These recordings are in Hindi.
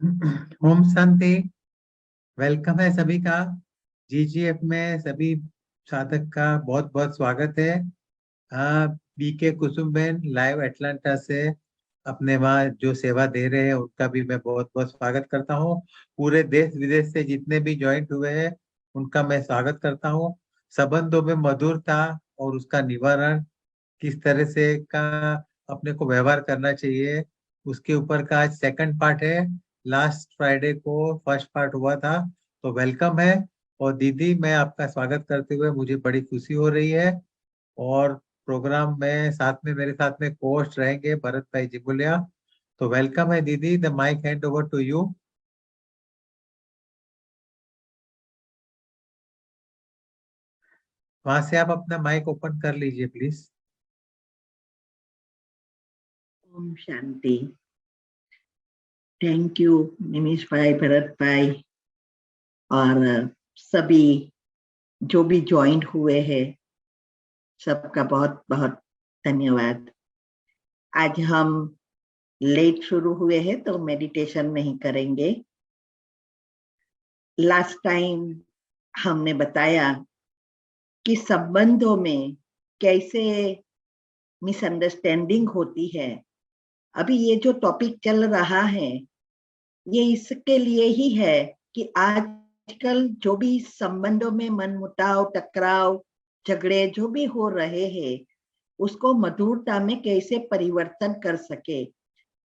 ओम शांति। वेलकम है सभी का। जीजीएफ में सभी साधक का बहुत बहुत स्वागत है। बीके कुसुम बेन लाइव एटलांटा से अपने वहाँ जो सेवा दे रहे हैं उनका भी मैं बहुत बहुत स्वागत करता हूँ। पूरे देश विदेश से जितने भी ज्वाइंट हुए हैं उनका मैं स्वागत करता हूँ। संबंधों में मधुरता और उसका निवारण किस तरह से का अपने को व्यवहार करना चाहिए, उसके ऊपर का आज सेकंड पार्ट है। लास्ट फ्राइडे को फर्स्ट पार्ट हुआ था, तो वेलकम है। और दीदी, मैं आपका स्वागत करते हुए मुझे बड़ी खुशी हो रही है। और प्रोग्राम में साथ में मेरे साथ में कोच रहेंगे भरत भाई जिमुलिया। तो वेलकम है दीदी, the mike hand over to you. वहां से आप अपना माइक ओपन कर लीजिए प्लीज। ओम शांति। थैंक यू निमिष भाई, भरत भाई और सभी जो भी ज्वाइंट हुए हैं, सबका बहुत बहुत धन्यवाद। आज हम लेट शुरू हुए हैं तो मेडिटेशन नहीं करेंगे। लास्ट टाइम हमने बताया कि संबंधों में कैसे मिसअंडरस्टैंडिंग होती है। अभी ये जो टॉपिक चल रहा है ये इसके लिए ही है कि आजकल जो भी संबंधों में मनमुटाव, टकराव, झगड़े जो भी हो रहे हैं उसको मधुरता में कैसे परिवर्तन कर सके।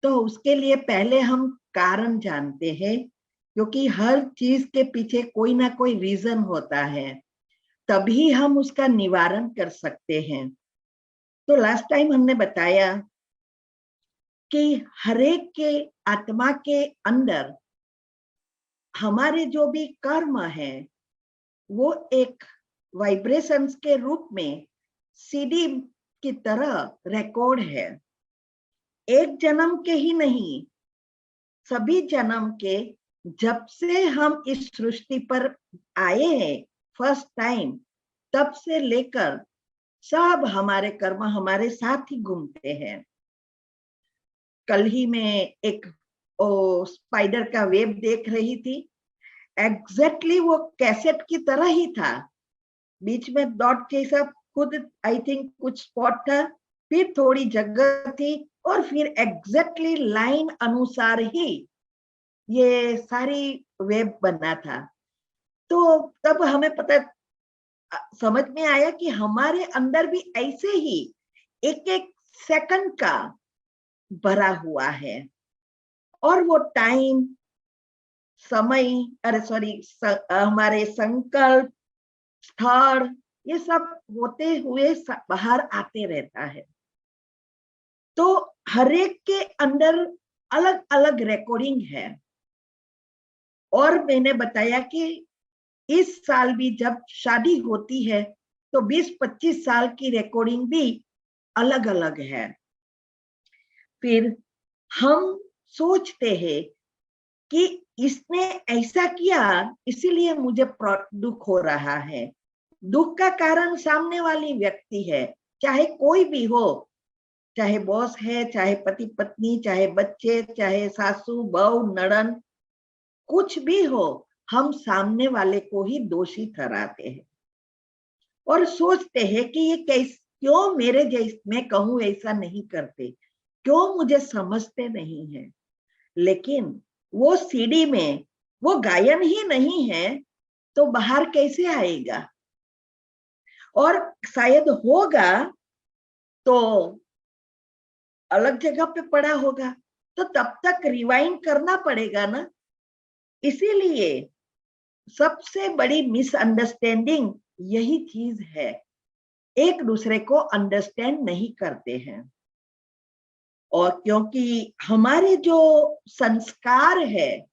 तो उसके लिए पहले हम कारण जानते हैं, क्योंकि हर चीज के पीछे कोई ना कोई रीजन होता है, तभी हम उसका निवारण कर सकते हैं। तो लास्ट टाइम हमने बताया कि हरेक के आत्मा के अंदर हमारे जो भी कर्म है वो एक वाइब्रेशंस के रूप में सीडी की तरह रिकॉर्ड है। एक जन्म के ही नहीं, सभी जन्म के, जब से हम इस सृष्टि पर आए हैं फर्स्ट टाइम, तब से लेकर सब हमारे कर्म हमारे साथ ही घूमते हैं। कल ही मैं एक स्पाइडर का वेब देख रही थी। एग्जैक्टली वो कैसेट की तरह ही था। बीच में डॉट जैसा खुद आई थिंक कुछ स्पॉट था, फिर थोड़ी जगह थी और फिर एग्जैक्टली लाइन अनुसार ही ये सारी वेब बना था। तो तब हमें पता समझ में आया कि हमारे अंदर भी ऐसे ही एक एक सेकंड का भरा हुआ है, और वो टाइम, समय, अरे सॉरी, हमारे संकल्प, स्थल, ये सब होते हुए बाहर आते रहता है। तो हरेक के अंदर अलग अलग रिकॉर्डिंग है। और मैंने बताया कि इस साल भी जब शादी होती है तो 20-25 साल की रिकॉर्डिंग भी अलग अलग है। फिर हम सोचते हैं कि इसने ऐसा किया इसीलिए मुझे दुख हो रहा है। दुख का कारण सामने वाली व्यक्ति है, चाहे कोई भी हो, चाहे बॉस है, चाहे पति पत्नी, चाहे बच्चे, चाहे सासू बहू नड़न, कुछ भी हो, हम सामने वाले को ही दोषी ठहराते हैं और सोचते हैं कि ये कैसे, क्यों मेरे जैसे, मैं कहूं ऐसा नहीं करते, क्यों मुझे समझते नहीं है। लेकिन वो सीडी में वो गायन ही नहीं है तो बाहर कैसे आएगा? और शायद होगा तो अलग जगह पे पड़ा होगा, तो तब तक रिवाइंड करना पड़ेगा ना। इसीलिए सबसे बड़ी मिसअंडरस्टैंडिंग यही चीज है, एक दूसरे को अंडरस्टैंड नहीं करते हैं। और क्योंकि हमारे जो संस्कार है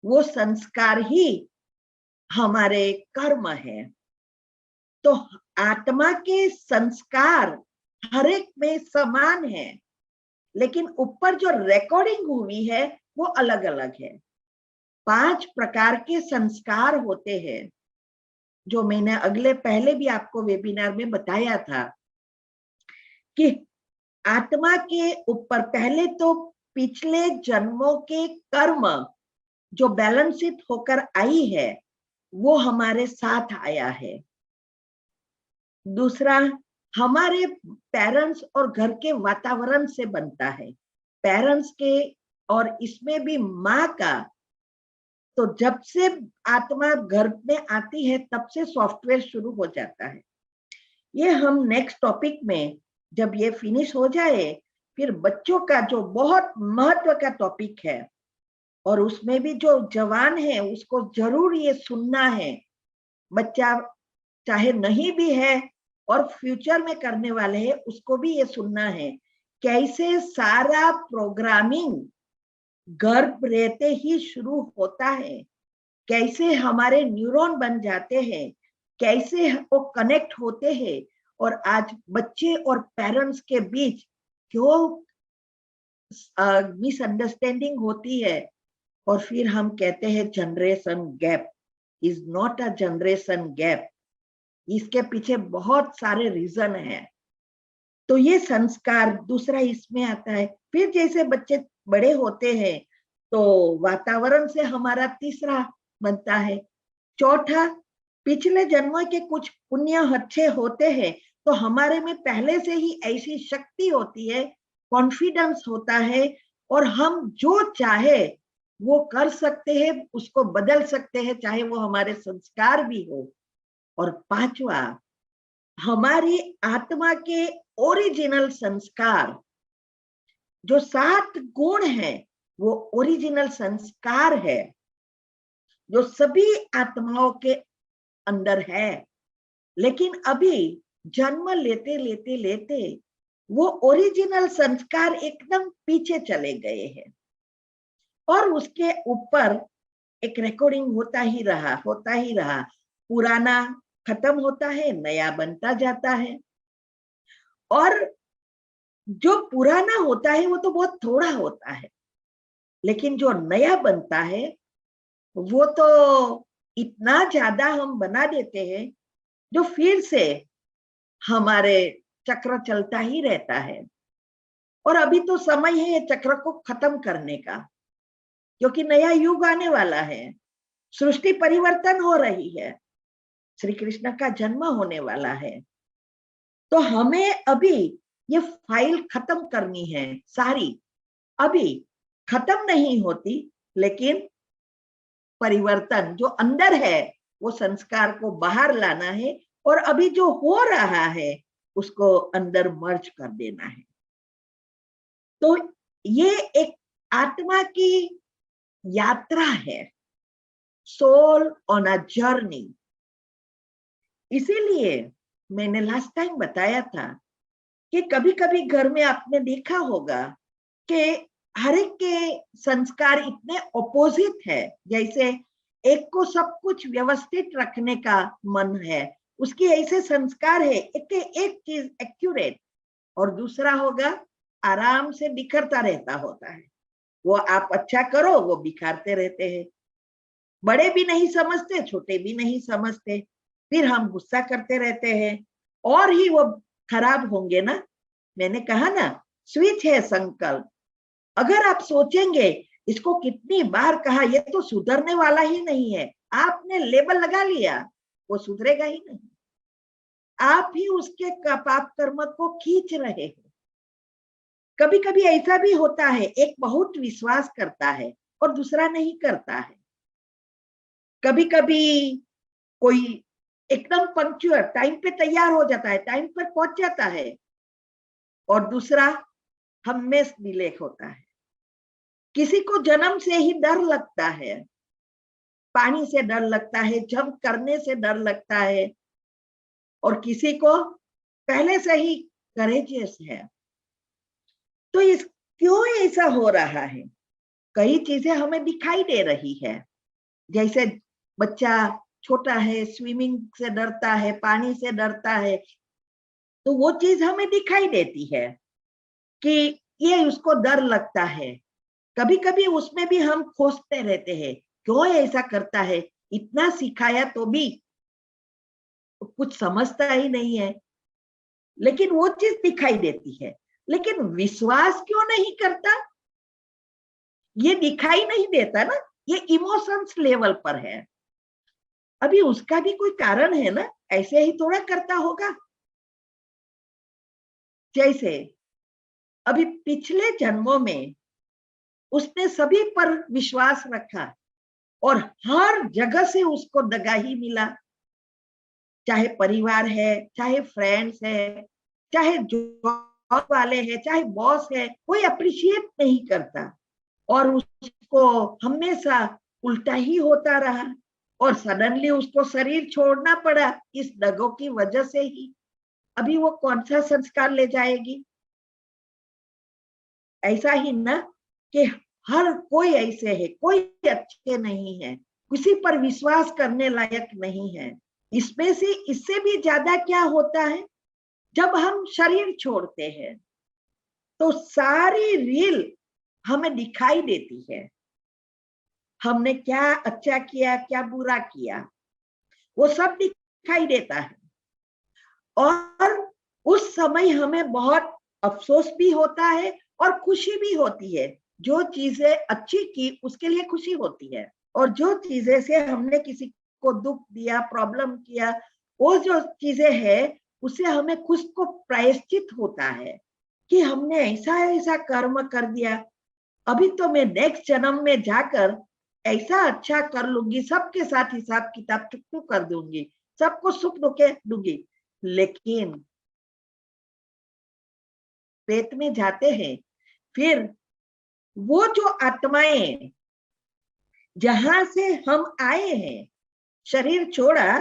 वो संस्कार ही हमारे कर्म है, तो आत्मा के संस्कार हर एक में समान है, लेकिन ऊपर जो रिकॉर्डिंग हुई है वो अलग अलग है। 5 प्रकार के संस्कार होते हैं, जो मैंने अगले पहले भी आपको वेबिनार में बताया था कि आत्मा के ऊपर पहले तो पिछले जन्मों के कर्म जो बैलेंसित होकर आई है वो हमारे साथ आया है। दूसरा, हमारे पेरेंट्स और घर के वातावरण से बनता है, पेरेंट्स के, और इसमें भी माँ का। तो जब से आत्मा घर में आती है तब से सॉफ्टवेयर शुरू हो जाता है। ये हम नेक्स्ट टॉपिक में जब ये फिनिश हो जाए, फिर बच्चों का जो बहुत महत्व का टॉपिक है, और उसमें भी जो जवान है उसको जरूर ये सुनना है। बच्चा चाहे नहीं भी है और फ्यूचर में करने वाले हैं, उसको भी ये सुनना है कैसे सारा प्रोग्रामिंग गर्भ रहते ही शुरू होता है, कैसे हमारे न्यूरॉन बन जाते हैं, कैसे वो कनेक्ट होते हैं, और आज बच्चे और पेरेंट्स के बीच क्यों मिसअंडरस्टैंडिंग होती है। और फिर हम कहते हैं generation gap is not a generation gap, इसके पीछे बहुत सारे रीजन है। तो ये संस्कार दूसरा इसमें आता है। फिर जैसे बच्चे बड़े होते हैं तो वातावरण से हमारा तीसरा बनता है। चौथा, पिछले जन्मों के कुछ पुण्य अच्छे होते हैं तो हमारे में पहले से ही ऐसी शक्ति होती है, कॉन्फिडेंस होता है, और हम जो चाहे वो कर सकते हैं, उसको बदल सकते हैं, चाहे वो हमारे संस्कार भी हो। और पांचवा, हमारी आत्मा के ओरिजिनल संस्कार, जो 7 गुण है, वो ओरिजिनल संस्कार है जो सभी आत्माओं के अंदर है। लेकिन अभी जन्म लेते लेते लेते वो ओरिजिनल संस्कार एकदम पीछे चले गए हैं, और उसके ऊपर एक रिकॉर्डिंग होता ही रहा। पुराना खत्म होता है, नया बनता जाता है। और जो पुराना होता है वो तो बहुत थोड़ा होता है, लेकिन जो नया बनता है वो तो इतना ज्यादा हम बना देते हैं, जो फिर से हमारे चक्र चलता ही रहता है। और अभी तो समय है चक्र को खत्म करने का, क्योंकि नया युग आने वाला है, सृष्टि परिवर्तन हो रही है, श्री कृष्ण का जन्म होने वाला है। तो हमें अभी ये फाइल खत्म करनी है सारी, अभी खत्म नहीं होती, लेकिन परिवर्तन जो अंदर है वो संस्कार को बाहर लाना है, और अभी जो हो रहा है उसको अंदर मर्ज कर देना है। तो ये एक आत्मा की यात्रा है, सोल ऑन अ जर्नी। इसीलिए मैंने लास्ट टाइम बताया था कि कभी कभी घर में आपने देखा होगा कि हर एक के संस्कार इतने ऑपोजिट है। जैसे एक को सब कुछ व्यवस्थित रखने का मन है, उसकी ऐसे संस्कार है, एक चीज एक्यूरेट, और दूसरा होगा आराम से बिखरता रहता होता है। वो आप अच्छा करो वो बिखारते रहते हैं, बड़े भी नहीं समझते, छोटे भी नहीं समझते, फिर हम गुस्सा करते रहते हैं, और ही वो खराब होंगे ना। मैंने कहा ना, स्विच है संकल्प। अगर आप सोचेंगे इसको कितनी बार कहा, ये तो सुधरने वाला ही नहीं है, आपने लेबल लगा लिया, वो सुधरेगा ही नहीं, आप ही उसके पाप कर्म को खींच रहे हो। कभी कभी ऐसा भी होता है, एक बहुत विश्वास करता है और दूसरा नहीं करता है। कभी कभी कोई एकदम पंक्चुअल टाइम पे तैयार हो जाता है, टाइम पर पहुंच जाता है, और दूसरा हमेशा डिले होता है। किसी को जन्म से ही डर लगता है, पानी से डर लगता है, जंप करने से डर लगता है, और किसी को पहले से ही करेजियस है। तो इस क्यों ऐसा हो रहा है? कई चीजें हमें दिखाई दे रही है। जैसे बच्चा छोटा है, स्विमिंग से डरता है, पानी से डरता है, तो वो चीज हमें दिखाई देती है कि ये उसको डर लगता है। कभी कभी उसमें भी हम खोजते रहते हैं, क्यों ऐसा करता है, इतना सिखाया तो भी कुछ समझता ही नहीं है, लेकिन वो चीज दिखाई देती है। लेकिन विश्वास क्यों नहीं करता, ये दिखाई नहीं देता ना। ये इमोशंस लेवल पर है। अभी उसका भी कोई कारण है ना, ऐसे ही थोड़ा करता होगा। जैसे अभी पिछले जन्मों में उसने सभी पर विश्वास रखा और हर जगह से उसको दगा ही मिला, चाहे परिवार है, चाहे फ्रेंड्स है, चाहे जॉब वाले हैं, चाहे बॉस है, कोई अप्रिशिएट नहीं करता और उसको हमेशा उल्टा ही होता रहा और सडनली उसको शरीर छोड़ना पड़ा इस दगों की वजह से ही। अभी वो कौन सा संस्कार ले जाएगी? ऐसा ही ना कि हर कोई ऐसे है, कोई अच्छे नहीं है, किसी पर विश्वास करने लायक नहीं है। इसमें से इससे भी ज्यादा क्या होता है, जब हम शरीर छोड़ते हैं तो सारी रील हमें दिखाई देती है। हमने क्या अच्छा किया, क्या बुरा किया, वो सब दिखाई देता है। और उस समय हमें बहुत अफसोस भी होता है और खुशी भी होती है। जो चीजें अच्छी की उसके लिए खुशी होती है, और जो चीजें से हमने किसी को दुख दिया, प्रॉब्लम किया, वो जो चीजें है उससे हमें खुद को प्रायश्चित होता है कि हमने ऐसा ऐसा कर्म कर दिया, अभी तो मैं नेक्स्ट जन्म में जाकर ऐसा अच्छा कर लूंगी, सबके साथ हिसाब किताब चुकू कर दूंगी, सबको सुख दुखे दूंगी। लेकिन पेट में जाते हैं, फिर वो जो आत्माएं जहां से हम आए हैं, शरीर छोड़ा,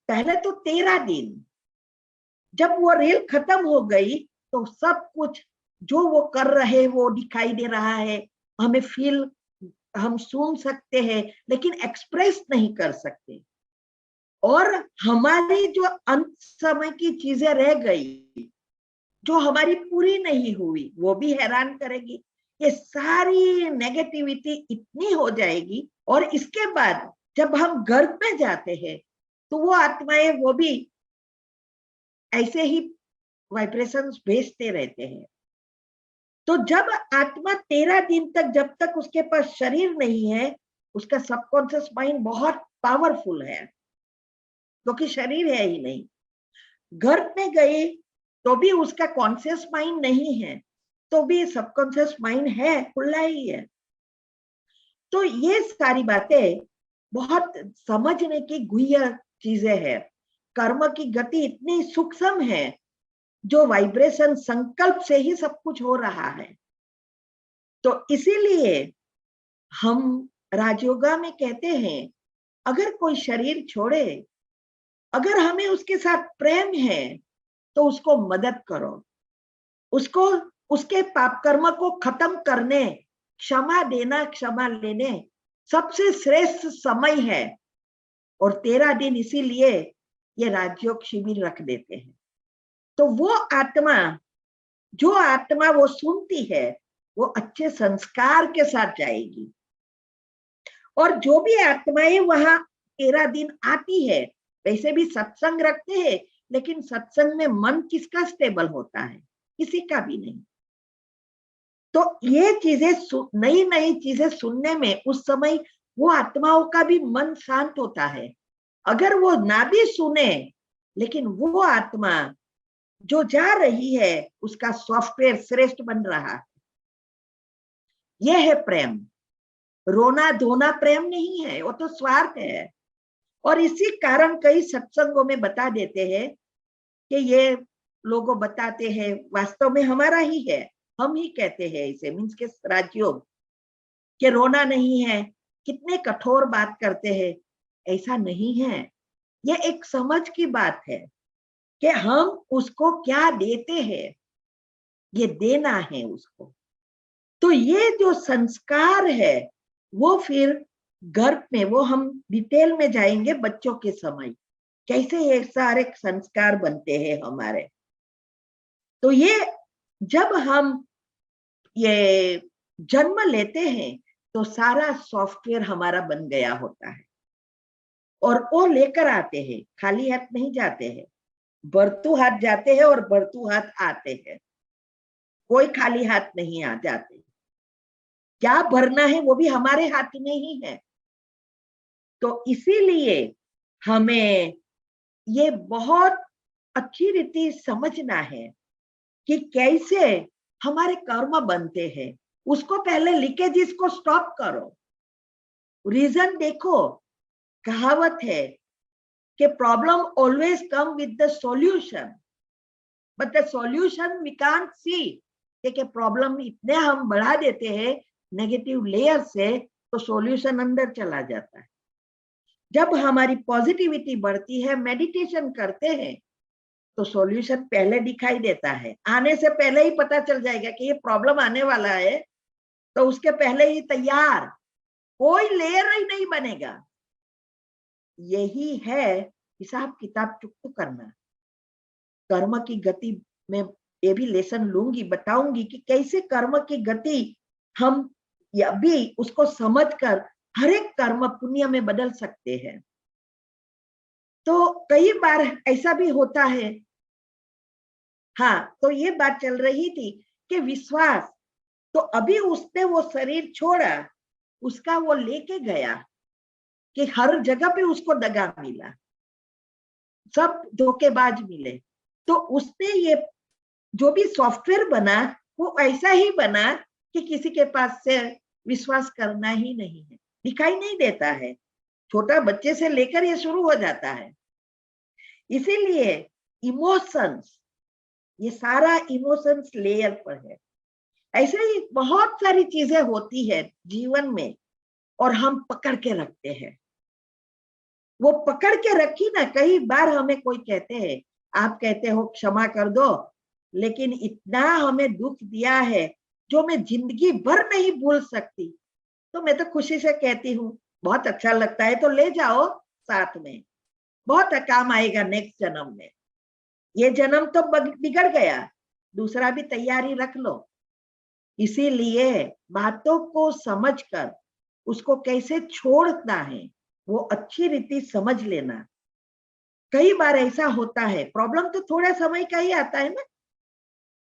पहले तो 13 दिन, जब वो रेल खत्म हो गई तो सब कुछ जो वो कर रहे वो दिखाई दे रहा है, हमें फील, हम सुन सकते हैं लेकिन एक्सप्रेस नहीं कर सकते। और हमारी जो अंत समय की चीजें रह गई, जो हमारी पूरी नहीं हुई, वो भी हैरान करेगी। ये सारी नेगेटिविटी इतनी हो जाएगी और इसके बाद जब हम गर्भ में जाते हैं तो वो आत्माएं वो भी ऐसे ही वाइब्रेशंस भेजते रहते हैं। तो जब आत्मा 13 दिन तक, जब तक उसके पास शरीर नहीं है, उसका सबकॉन्शियस माइंड बहुत पावरफुल है, क्योंकि शरीर है ही नहीं। गर्भ में गए तो भी उसका कॉन्शियस माइंड नहीं है, तो भी सबकॉन्शियस माइंड है, खुला ही है। तो ये सारी बातें बहुत समझने की गुह्य चीजें हैं। कर्म की गति इतनी सूक्ष्म है, जो वाइब्रेशन संकल्प से ही सब कुछ हो रहा है। तो इसीलिए हम राजयोगा में कहते हैं, अगर कोई शरीर छोड़े, अगर हमें उसके साथ प्रेम है तो उसको मदद करो, उसको, उसके पाप कर्म को खत्म करने, क्षमा देना, क्षमा लेने सबसे श्रेष्ठ समय है। और 13 दिन इसीलिए ये राजयोग शिविर रख देते हैं। तो वो आत्मा, जो आत्मा वो सुनती है, वो अच्छे संस्कार के साथ जाएगी। और जो भी आत्माएं वहां 13 दिन आती है, वैसे भी सत्संग रखते हैं, लेकिन सत्संग में मन किसका स्टेबल होता है? किसी का भी नहीं। तो ये चीजें, नई नई चीजें सुनने में उस समय वो आत्माओं का भी मन शांत होता है। अगर वो ना भी सुने, लेकिन वो आत्मा जो जा रही है उसका सॉफ्टवेयर श्रेष्ठ बन रहा है। यह है प्रेम। रोना धोना प्रेम नहीं है, वो तो स्वार्थ है। और इसी कारण कई सत्संगों में बता देते हैं कि ये लोगों बताते हैं, वास्तव में हमारा ही है, हम ही कहते हैं इसे, मीन्स के राजयोग, कि रोना नहीं है, कितने कठोर बात करते हैं। ऐसा नहीं है, ये एक समझ की बात है कि हम उसको क्या देते हैं, ये देना है उसको। तो ये जो संस्कार है वो फिर गर्भ में, वो हम डिटेल में जाएंगे बच्चों के समय, कैसे ये सारे संस्कार बनते हैं हमारे। तो ये जब हम ये जन्म लेते हैं तो सारा सॉफ्टवेयर हमारा बन गया होता है, और वो लेकर आते हैं, खाली हाथ नहीं जाते हैं, बरतू हाथ जाते हैं और बरतू हाथ आते हैं, कोई खाली हाथ नहीं आ जाते। क्या भरना है वो भी हमारे हाथ में ही है। तो इसीलिए हमें ये बहुत अच्छी रीति समझना है कि कैसे हमारे कर्म बनते हैं। उसको पहले लीकेजेस को स्टॉप करो। रीजन देखो, कहावत है कि problem always come with the solution, but the solution we can't see. कि प्रॉब्लम इतने हम बढ़ा देते हैं नेगेटिव लेयर से, तो सॉल्यूशन अंदर चला जाता है। जब हमारी पॉजिटिविटी बढ़ती है, मेडिटेशन करते हैं, तो सॉल्यूशन पहले दिखाई देता है। आने से पहले ही पता चल जाएगा कि ये प्रॉब्लम आने वाला है, तो उसके पहले ही तैयार, कोई लेयर ही नहीं बनेगा। यही है हिसाब किताब चुप करना। कर्म की गति में ये भी लेसन लूंगी, बताऊंगी कि कैसे कर्म की गति हम अभी उसको समझकर हर एक कर्म पुण्य में बदल सकते हैं। तो कई बार ऐसा भी होता है। हाँ, तो ये बात चल रही थी कि विश्वास, तो अभी उसने वो शरीर छोड़ा, उसका वो लेके गया कि हर जगह पे उसको दगा मिला, सब धोखेबाज मिले। तो उसने ये जो भी सॉफ्टवेयर बना, वो ऐसा ही बना कि किसी के पास से विश्वास करना ही नहीं है, दिखाई नहीं देता है। छोटा बच्चे से लेकर ये शुरू हो जाता है। इसीलिए इमोशंस, ये सारा इमोशंस लेयर पर है। ऐसे ही बहुत सारी चीजें होती है जीवन में, और हम पकड़ के रखते हैं। वो पकड़ के रखी ना, कई बार हमें कोई कहते हैं, आप कहते हो क्षमा कर दो, लेकिन इतना हमें दुख दिया है जो मैं जिंदगी भर नहीं भूल सकती। तो मैं तो खुशी से कहती हूँ, बहुत अच्छा लगता है तो ले जाओ साथ में, बहुत काम आएगा नेक्स्ट जन्म में। ये जन्म तो बिगड़ गया, दूसरा भी तैयारी रख लो। इसीलिए बातों को समझकर उसको कैसे छोड़ना है, वो अच्छी रीति समझ लेना। कई बार ऐसा होता है, प्रॉब्लम तो थोड़ा समय का ही आता है ना।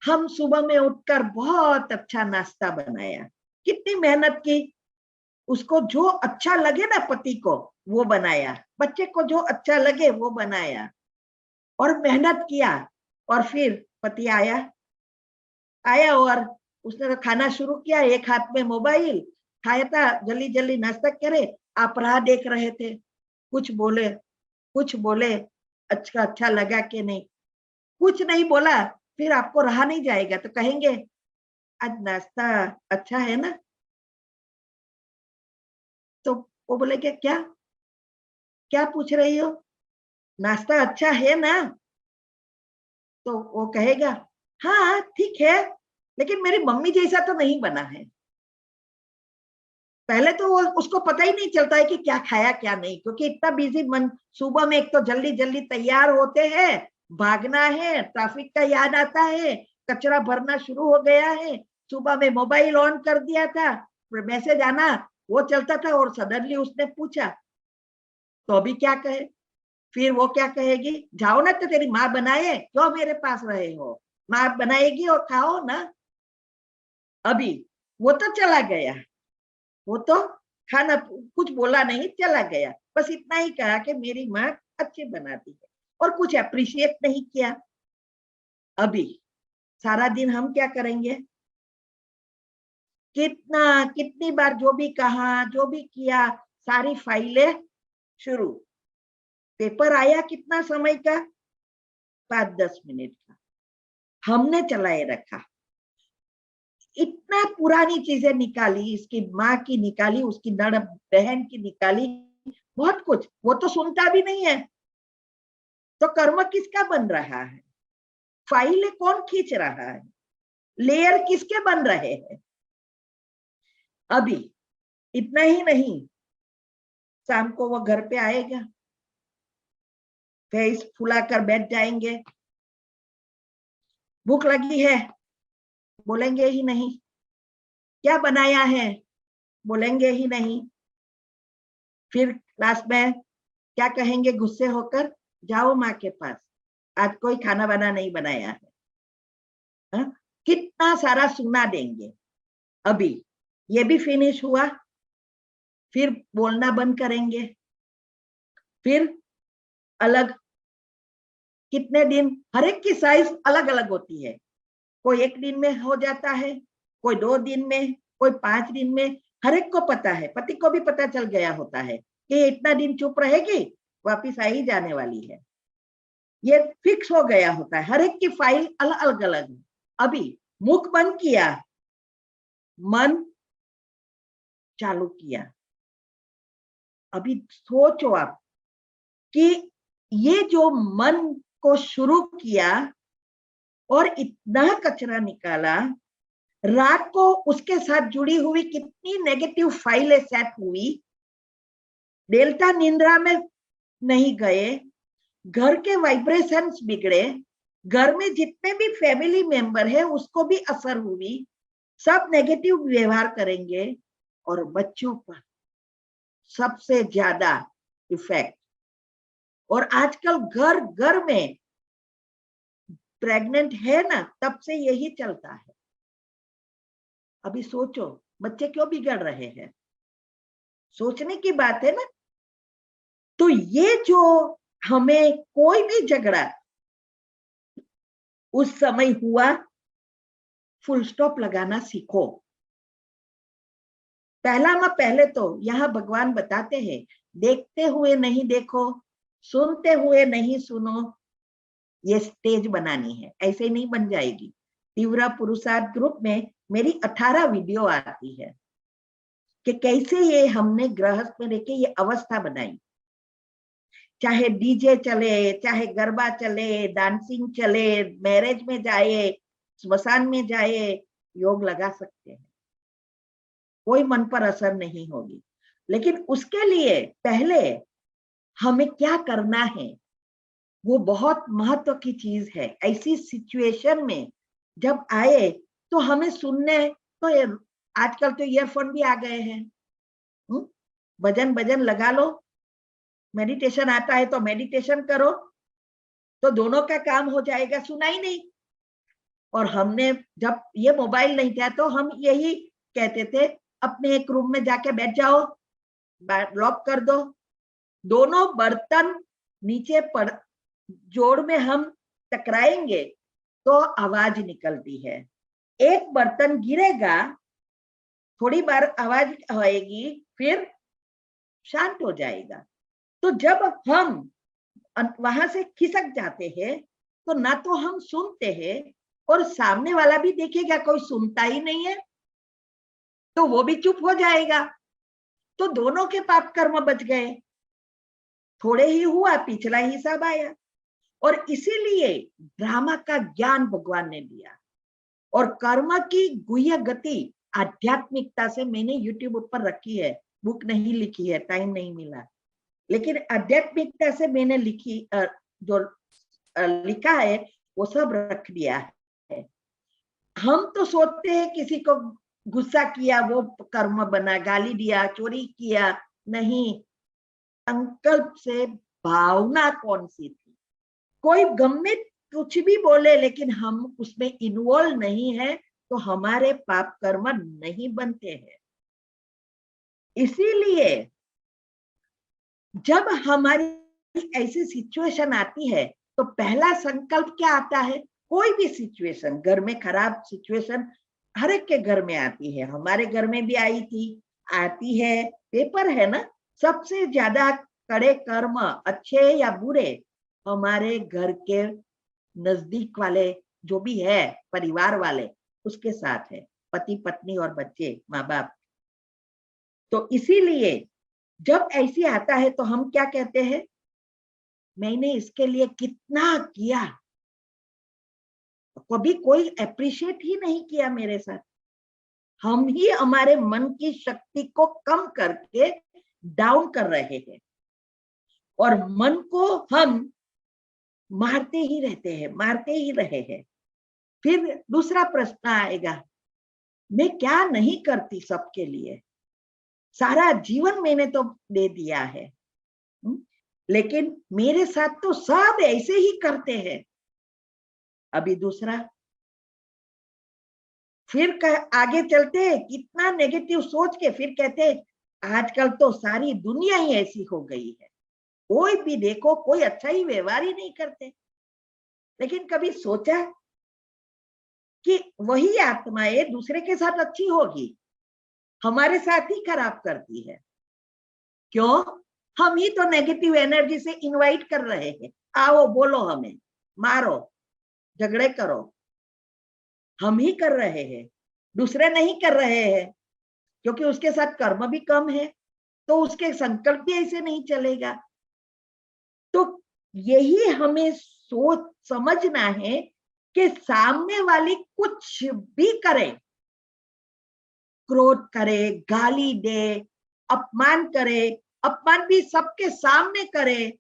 हम सुबह में उठकर बहुत अच्छा नाश्ता बनाया, कितनी मेहनत की, उसको जो अच्छा लगे ना, पति को वो बनाया, बच्चे को जो अच्छा लगे वो बनाया, और मेहनत किया। और फिर पति आया और उसने तो खाना शुरू किया, एक हाथ में मोबाइल, खाया था, जल्दी जल्दी नाश्ता करे, आप राह देख रहे थे, कुछ बोले, अच्छा लगा कि नहीं, कुछ नहीं बोला, फिर आपको रहा नहीं जाएगा, तो कहेंगे आज नाश्ता अच्छा है ना। तो वो बोले कि क्या क्या पूछ रही हो, नाश्ता अच्छा है ना। तो वो कहेगा हाँ ठीक है, लेकिन मेरी मम्मी जैसा तो नहीं बना है। पहले तो वो उसको पता ही नहीं चलता है कि क्या खाया क्या नहीं, क्योंकि इतना बिजी मन। सुबह में एक तो जल्दी जल्दी तैयार होते हैं, भागना है, ट्रैफिक का याद आता है, कचरा भरना शुरू हो गया है, सुबह में मोबाइल ऑन कर दिया था, मैसेज आना वो चलता था, और सडनली उसने पूछा, तो अभी क्या कहे। फिर वो क्या कहेगी, जाओ ना, तो तेरी माँ बनाए, क्यों मेरे पास रहे हो, माँ बनाएगी और खाओ ना। अभी वो तो चला गया, वो तो खाना कुछ बोला नहीं, चला गया, बस इतना ही कहा कि मेरी माँ अच्छी बनाती है, और कुछ अप्रिशिएट नहीं किया। अभी सारा दिन हम क्या करेंगे, कितनी बार जो भी कहा, जो भी किया, सारी फाइलें शुरू। पेपर आया कितना समय का, 5-10 मिनट का, हमने चलाए रखा। इतना पुरानी चीजें निकाली, इसकी माँ की निकाली, उसकी नड़ बहन की निकाली, बहुत कुछ। वो तो सुनता भी नहीं है, तो कर्म किसका बन रहा है, फाइलें कौन खींच रहा है, लेयर किसके बन रहे हैं। अभी इतना ही नहीं, शाम को वो घर पे आएगा, फेस फुलाकर बैठ जाएंगे, भूख लगी है, बोलेंगे ही नहीं, क्या बनाया है, बोलेंगे ही नहीं। फिर लास्ट में क्या कहेंगे गुस्से होकर, जाओ माँ के पास, आज कोई खाना बना नहीं बनाया है। हा? कितना सारा सुना देंगे। अभी ये भी फिनिश हुआ, फिर बोलना बंद करेंगे, फिर अलग। कितने दिन, हर एक की साइज अलग अलग होती है। कोई 1 दिन में हो जाता है, कोई 2 दिन में, कोई 5 दिन में। हर एक को पता है, पति को भी पता चल गया होता है कि ये इतना दिन चुप रहेगी, वापिस आ ही जाने वाली है। ये फिक्स हो गया होता है। हर एक की फाइल अलग अलग है। अभी मुख बंद किया, मन चालू किया। अभी सोचो आप कि ये जो मन को शुरू किया और इतना कचरा निकाला, रात को उसके साथ जुड़ी हुई कितनी नेगेटिव फाइलें सेट हुई, डेल्टा निंद्रा में नहीं गए, घर के वाइब्रेशंस बिगड़े, घर में जितने भी फैमिली मेंबर है उसको भी असर हुई, सब नेगेटिव व्यवहार करेंगे। और बच्चों पर सबसे ज्यादा इफेक्ट। और आजकल घर घर में प्रेग्नेंट है ना, तब से यही चलता है। अभी सोचो बच्चे क्यों बिगड़ रहे हैं, सोचने की बात है ना। तो ये जो हमें कोई भी झगड़ा उस समय हुआ, फुल स्टॉप लगाना सीखो। पहले तो यहाँ भगवान बताते हैं, देखते हुए नहीं देखो, सुनते हुए नहीं सुनो। ये स्टेज बनानी है, ऐसे नहीं बन जाएगी। तीव्र पुरुषार्थ ग्रुप में मेरी 18 वीडियो आती है कि कैसे ये हमने गृहस्थ में रहकर ये अवस्था बनाई। चाहे डीजे चले, चाहे गरबा चले, डांसिंग चले, मैरिज में जाए, स्मशान में जाए, योग लगा सकते हैं, कोई मन पर असर नहीं होगी। लेकिन उसके लिए पहले हमें क्या करना है, वो बहुत महत्व की चीज है। ऐसी सिचुएशन में जब आए तो हमें सुनने, तो आजकल तो ईयरफोन भी आ गए हैं, भजन लगा लो, मेडिटेशन आता है तो मेडिटेशन करो, तो दोनों का काम हो जाएगा, सुनाई नहीं। और हमने जब ये मोबाइल नहीं था तो हम यही कहते थे, अपने एक रूम में जाके बैठ जाओ, लॉक कर दो, दोनों बर्तन नीचे पड़ जोड़ में हम टकराएंगे तो आवाज निकलती है। एक बर्तन गिरेगा, थोड़ी बार आवाज आएगी, फिर शांत हो जाएगा। तो जब हम वहां से खिसक जाते हैं तो ना तो हम सुनते हैं और सामने वाला भी देखेगा कोई सुनता ही नहीं है, तो वो भी चुप हो जाएगा। तो दोनों के पाप कर्म बच गए, थोड़े ही हुआ, पिछला हिसाब आया। और इसीलिए ड्रामा का ज्ञान भगवान ने दिया। और कर्म की गुह्य गति आध्यात्मिकता से मैंने यूट्यूब पर रखी है, बुक नहीं लिखी है, टाइम नहीं मिला, लेकिन आध्यात्मिकता से मैंने लिखी, जो लिखा है वो सब रख दिया है। हम तो सोचते हैं किसी को गुस्सा किया वो कर्म बना, गाली दिया, चोरी किया, नहीं, संकल्प से भावना कौन सी थी। कोई गम में कुछ भी बोले लेकिन हम उसमें इन्वॉल्व नहीं है तो हमारे पाप कर्म नहीं बनते हैं। इसीलिए जब हमारी ऐसी सिचुएशन आती है तो पहला संकल्प क्या आता है, कोई भी सिचुएशन, घर में खराब सिचुएशन हर एक के घर में आती है, हमारे घर में भी आई थी, आती है, पेपर है ना। सबसे ज्यादा कड़े कर्म, अच्छे या बुरे, हमारे घर के नजदीक वाले जो भी है, परिवार वाले, उसके साथ है, पति पत्नी और बच्चे, माँ बाप। तो इसीलिए जब ऐसी आता है तो हम क्या कहते हैं, मैंने इसके लिए कितना किया, कभी कोई अप्रिशिएट ही नहीं किया मेरे साथ। हम ही हमारे मन की शक्ति को कम करके डाउन कर रहे हैं और मन को हम मारते ही रहते हैं, मारते ही रहे हैं। फिर दूसरा प्रश्न आएगा, मैं क्या नहीं करती सबके लिए, सारा जीवन मैंने तो दे दिया है, लेकिन मेरे साथ तो सब ऐसे ही करते हैं। अभी दूसरा फिर आगे चलते हैं, कितना नेगेटिव सोच के फिर कहते हैं आजकल तो सारी दुनिया ही ऐसी हो गई है, कोई भी देखो कोई अच्छा ही व्यवहार ही नहीं करते। लेकिन कभी सोचा कि वही आत्माएं दूसरे के साथ अच्छी होगी, हमारे साथ ही खराब करती है। क्यों? हम ही तो नेगेटिव एनर्जी से इनवाइट कर रहे हैं, आओ बोलो हमें, मारो, झगड़े करो, हम ही कर रहे हैं, दूसरे नहीं कर रहे हैं, क्योंकि उसके साथ कर्म भी कम है, तो उसके संकल्प भी ऐसे नहीं चलेगा। तो यही हमें सोच समझना है कि सामने वाली कुछ भी करे, क्रोध करे, गाली दे, अपमान करे, अपमान भी सबके सामने करे,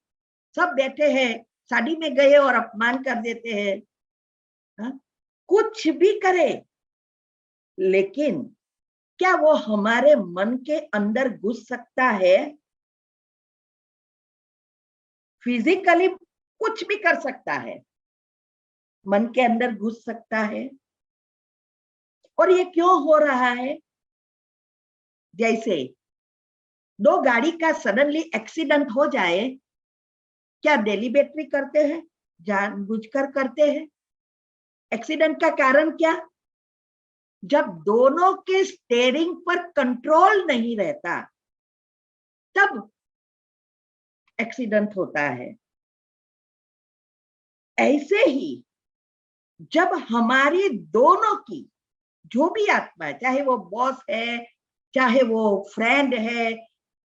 सब बैठे हैं शादी में गए और अपमान कर देते हैं, कुछ भी करे, लेकिन क्या वो हमारे मन के अंदर घुस सकता है? फिजिकली कुछ भी कर सकता है, मन के अंदर घुस सकता है। और ये क्यों हो रहा है? जैसे दो गाड़ी का सडनली एक्सीडेंट हो जाए, क्या डेलिबरेटली करते हैं? जानबूझकर करते हैं। एक्सीडेंट का कारण क्या? जब दोनों के स्टीयरिंग पर कंट्रोल नहीं रहता, तब एक्सीडेंट होता है। ऐसे ही जब हमारी दोनों की जो भी आत्मा है, चाहे वो बॉस है, चाहे वो फ्रेंड है,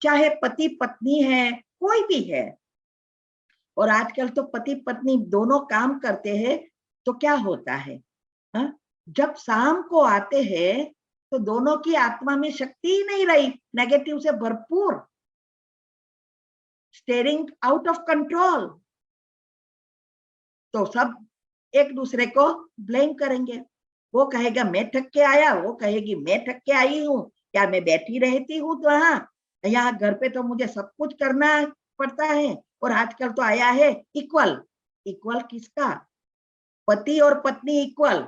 चाहे पति पत्नी है, कोई भी है, और आजकल तो पति पत्नी दोनों काम करते हैं, तो क्या होता है? हा? जब शाम को आते हैं तो दोनों की आत्मा में शक्ति ही नहीं रही, नेगेटिव से भरपूर, स्टीयरिंग आउट ऑफ कंट्रोल, तो सब एक दूसरे को ब्लेम करेंगे। वो कहेगा मैं थक के आया, वो कहेगी मैं थक के आई हूँ, क्या मैं बैठी रहती हूँ तो यहाँ घर पे तो मुझे सब कुछ करना पड़ता है। और आजकल तो आया है इक्वल। इक्वल किसका? पति और पत्नी इक्वल,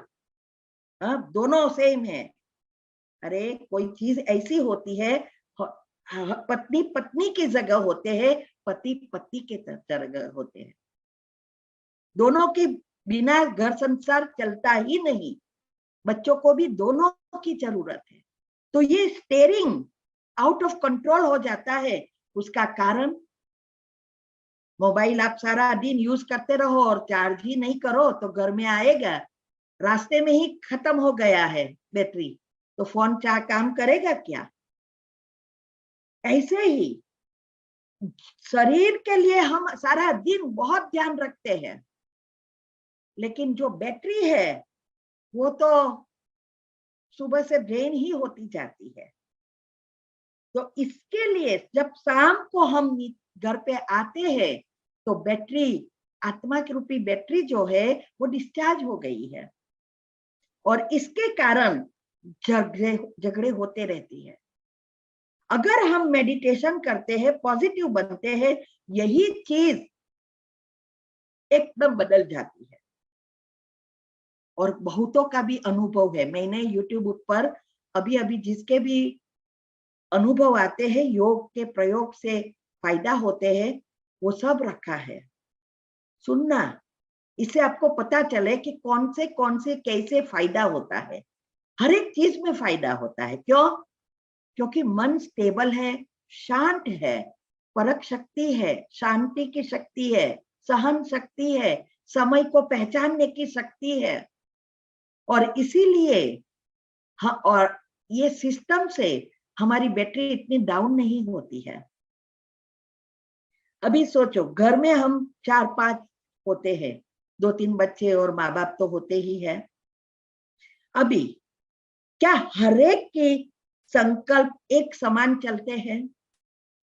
दोनों सेम है। अरे कोई चीज ऐसी होती है, पत्नी पत्नी की जगह होते हैं, पति पति के जगह होते हैं। दोनों के बिना घर संसार चलता ही नहीं, बच्चों को भी दोनों की जरूरत है। तो ये स्टीयरिंग आउट ऑफ कंट्रोल हो जाता है। उसका कारण मोबाइल आप सारा दिन यूज करते रहो और चार्ज ही नहीं करो तो घर में आएगा, रास्ते में ही खत्म हो गया है बैटरी, तो फोन चाहे काम करेगा क्या? ऐसे ही शरीर के लिए हम सारा दिन बहुत ध्यान रखते हैं, लेकिन जो बैटरी है वो तो सुबह से ड्रेन ही होती जाती है। तो इसके लिए जब शाम को हम घर पे आते हैं तो बैटरी, आत्मा की रूपी बैटरी जो है वो डिस्चार्ज हो गई है, और इसके कारण झगड़े होते रहती है। अगर हम मेडिटेशन करते हैं, पॉजिटिव बनते हैं, यही चीज एकदम बदल जाती है। और बहुतों का भी अनुभव है, मैंने YouTube पर अभी अभी जिसके भी अनुभव आते हैं, योग के प्रयोग से फायदा होते हैं, वो सब रखा है। सुनना, इससे आपको पता चले कि कौन से कैसे फायदा होता है। हर एक चीज में फायदा होता है। क्यों? क्योंकि मन स्टेबल है, शांत है, परख शक्ति है, शांति की शक्ति है, सहन शक्ति है, समय को पहचानने की शक्ति है। और इसीलिए और ये सिस्टम से हमारी बैटरी इतनी डाउन नहीं होती है। अभी सोचो, घर में हम 4-5 होते हैं, 2-3 बच्चे और माँ बाप तो होते ही है। अभी क्या हरेक के संकल्प एक समान चलते हैं?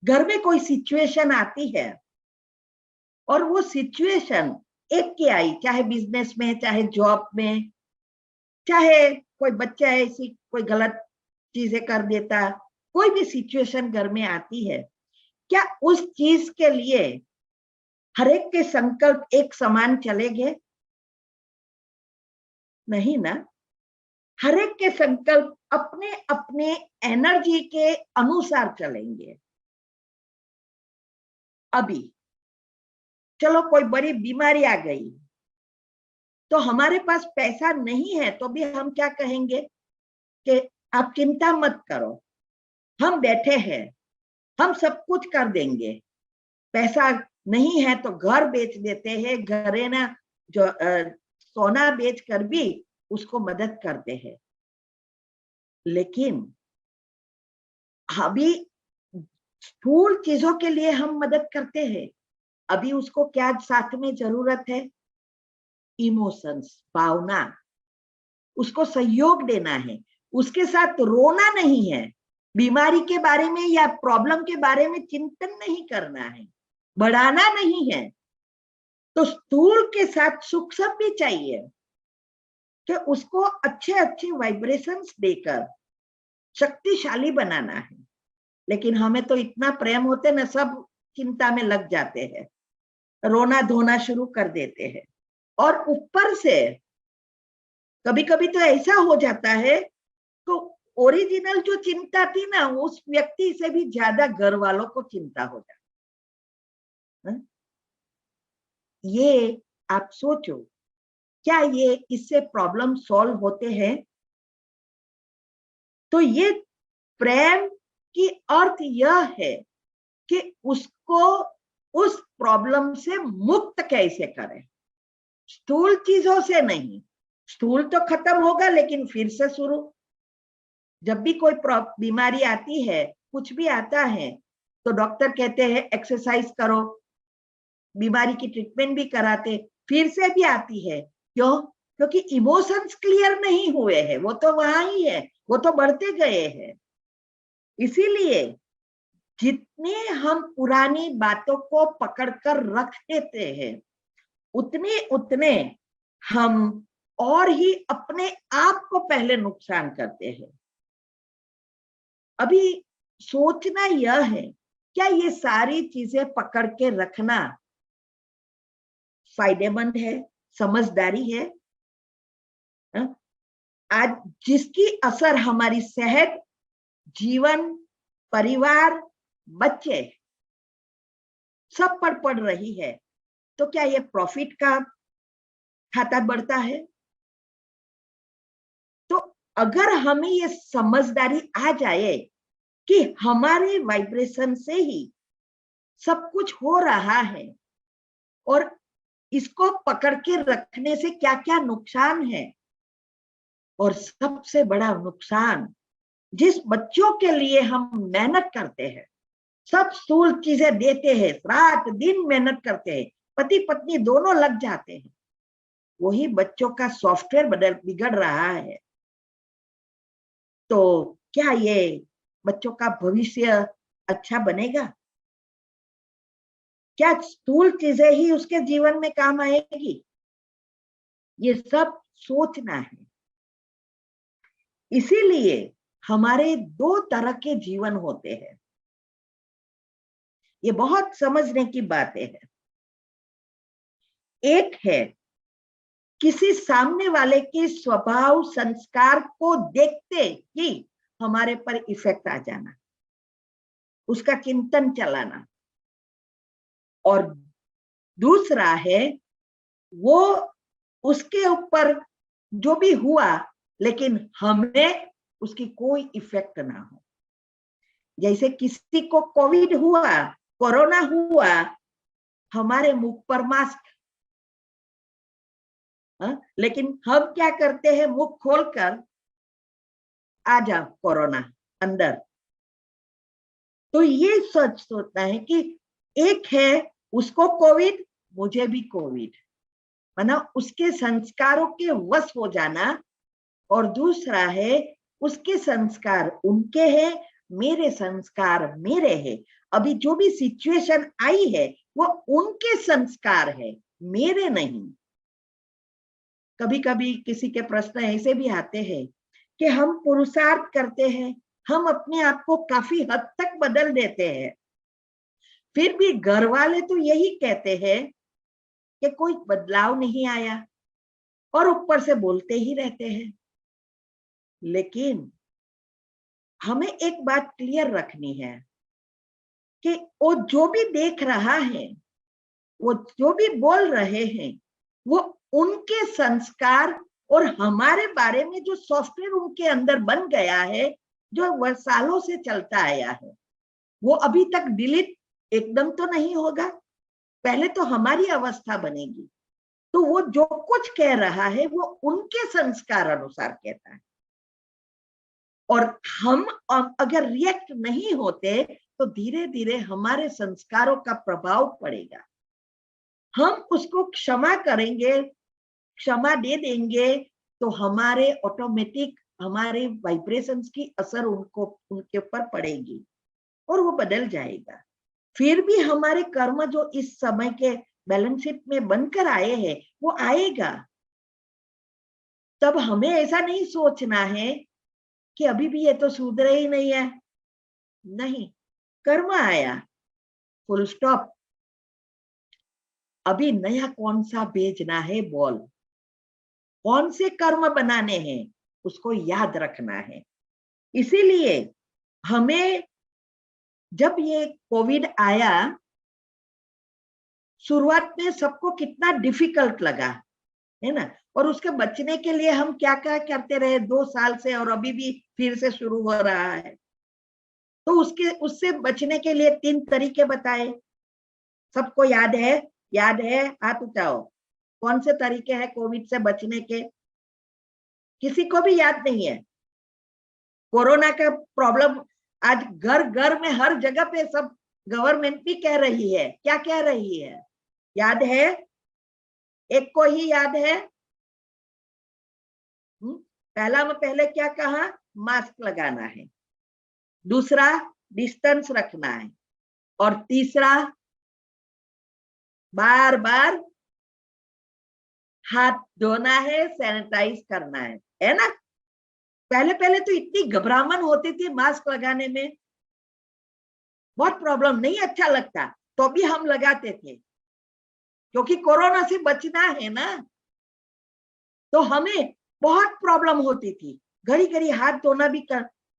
घर में कोई सिचुएशन आती है और वो सिचुएशन एक की आई, चाहे बिजनेस में, चाहे जॉब में, चाहे कोई बच्चा ऐसी कोई गलत चीजें कर देता, कोई भी सिचुएशन घर में आती है, क्या उस चीज के लिए हरेक के संकल्प एक समान चलेंगे? नहीं ना। हर एक के संकल्प अपने अपने एनर्जी के अनुसार चलेंगे। अभी चलो कोई बड़ी बीमारी आ गई, तो हमारे पास पैसा नहीं है, तो भी हम क्या कहेंगे कि आप चिंता मत करो, हम बैठे हैं, हम सब कुछ कर देंगे। पैसा नहीं है तो घर बेच देते हैं, घरेना जो सोना बेच कर भी उसको मदद करते हैं। लेकिन अभी स्थूल चीजों के लिए हम मदद करते हैं, अभी उसको क्या साथ में जरूरत है? इमोशंस, भावना, उसको सहयोग देना है, उसके साथ रोना नहीं है, बीमारी के बारे में या प्रॉब्लम के बारे में चिंतन नहीं करना है, बढ़ाना नहीं है। तो स्थूल के साथ सूक्ष्म भी चाहिए कि उसको अच्छे अच्छे वाइब्रेशंस देकर शक्तिशाली बनाना है। लेकिन हमें तो इतना प्रेम होते ना, सब चिंता में लग जाते हैं, रोना धोना शुरू कर देते हैं। और ऊपर से कभी कभी तो ऐसा हो जाता है तो ओरिजिनल जो चिंता थी ना, उस व्यक्ति से भी ज्यादा घर वालों को चिंता हो जाती है। ये आप सोचो, क्या ये इससे प्रॉब्लम सॉल्व होते हैं? तो ये प्रेम की अर्थ यह है कि उसको उस प्रॉब्लम से मुक्त कैसे करें, स्थूल चीजों से नहीं। स्थूल तो खत्म होगा, लेकिन फिर से शुरू। जब भी कोई बीमारी आती है, कुछ भी आता है, तो डॉक्टर कहते हैं एक्सरसाइज करो, बीमारी की ट्रीटमेंट भी कराते, फिर से भी आती है। क्यों? क्योंकि इमोशंस क्लियर नहीं हुए हैं, वो तो वहां ही है, वो तो बढ़ते गए हैं। इसीलिए जितने हम पुरानी बातों को पकड़कर रख देते हैं, उतने उतने हम और ही अपने आप को पहले नुकसान करते हैं। अभी सोचना यह है, क्या ये सारी चीजें पकड़ के रखना फायदेमंद है, समझदारी है? आज जिसकी असर हमारी सेहत, जीवन, परिवार, बच्चे सब पर पड़ रही है, तो क्या ये प्रॉफिट का खाता बढ़ता है? तो अगर हमें ये समझदारी आ जाए कि हमारे वाइब्रेशन से ही सब कुछ हो रहा है और इसको पकड़ के रखने से क्या क्या नुकसान है, और सबसे बड़ा नुकसान, जिस बच्चों के लिए हम मेहनत करते हैं, सब स्थूल चीजें देते हैं, रात दिन मेहनत करते हैं, पति पत्नी दोनों लग जाते हैं, वही बच्चों का सॉफ्टवेयर बिगड़ रहा है। तो क्या ये बच्चों का भविष्य अच्छा बनेगा? क्या स्थूल चीजें ही उसके जीवन में काम आएगी? ये सब सोचना है। इसीलिए हमारे दो तरह के जीवन होते हैं, ये बहुत समझने की बातें है। एक है किसी सामने वाले के स्वभाव संस्कार को देखते ही हमारे पर इफेक्ट आ जाना, उसका चिंतन चलाना। और दूसरा है वो उसके ऊपर जो भी हुआ, लेकिन हमें उसकी कोई इफेक्ट ना हो। जैसे किसी को कोविड हुआ, कोरोना हुआ, हमारे मुख पर मास्क, लेकिन हम क्या करते हैं, मुख खोलकर आ जा कोरोना अंदर। तो ये सोचना है कि एक है उसको कोविड, मुझे भी कोविड, माना उसके संस्कारों के वश हो जाना, और दूसरा है उसके संस्कार उनके हैं, मेरे संस्कार मेरे हैं। अभी जो भी सिचुएशन आई है वो उनके संस्कार है, मेरे नहीं। कभी कभी किसी के प्रश्न ऐसे भी आते हैं कि हम पुरुषार्थ करते हैं, हम अपने आप को काफी हद तक बदल देते हैं, फिर भी घर वाले तो यही कहते हैं कि कोई बदलाव नहीं आया, और ऊपर से बोलते ही रहते हैं। लेकिन हमें एक बात क्लियर रखनी है कि वो जो भी देख रहा है, वो जो भी बोल रहे हैं, वो उनके संस्कार और हमारे बारे में जो सॉफ्टवेयर उनके अंदर बन गया है, जो सालों से चलता आया है, वो अभी तक डिलीट एकदम तो नहीं होगा। पहले तो हमारी अवस्था बनेगी। तो वो जो कुछ कह रहा है वो उनके संस्कार अनुसार कहता है, और हम अगर रिएक्ट नहीं होते तो धीरे धीरे हमारे संस्कारों का प्रभाव पड़ेगा। हम उसको क्षमा करेंगे, क्षमा दे देंगे, तो हमारे ऑटोमेटिक हमारे वाइब्रेशंस की असर उनके ऊपर पड़ेगी और वो बदल जाएगा। फिर भी हमारे कर्म जो इस समय के बैलेंस शीट में बनकर आए हैं वो आएगा। तब हमें ऐसा नहीं सोचना है कि अभी भी ये तो सुधरे ही नहीं है। नहीं, कर्म आया, फुल स्टॉप। अभी नया कौन सा भेजना है बोल, कौन से कर्म बनाने हैं उसको याद रखना है। इसीलिए हमें जब ये कोविड आया, शुरुआत में सबको कितना डिफिकल्ट लगा, है ना। और उसके बचने के लिए हम क्या क्या करते रहे 2 साल से, और अभी भी फिर से शुरू हो रहा है। तो उससे बचने के लिए 3 तरीके बताए। सबको याद है? याद है? हाथ उठाओ। कौन से तरीके हैं कोविड से बचने के? किसी को भी याद नहीं है? कोरोना का प्रॉब्लम आज घर घर में हर जगह पे सब गवर्नमेंट भी कह रही है। क्या कह रही है? याद है? एक को ही याद है? पहले क्या कहा? मास्क लगाना है। दूसरा, डिस्टेंस रखना है। और तीसरा, बार बार हाथ धोना है, सैनिटाइज करना है ना। पहले तो इतनी घबराहट होती थी मास्क लगाने में, बहुत प्रॉब्लम, नहीं अच्छा लगता, तो भी हम लगाते थे क्योंकि कोरोना से बचना है ना। तो हमें बहुत प्रॉब्लम होती थी, घड़ी घड़ी हाथ धोना भी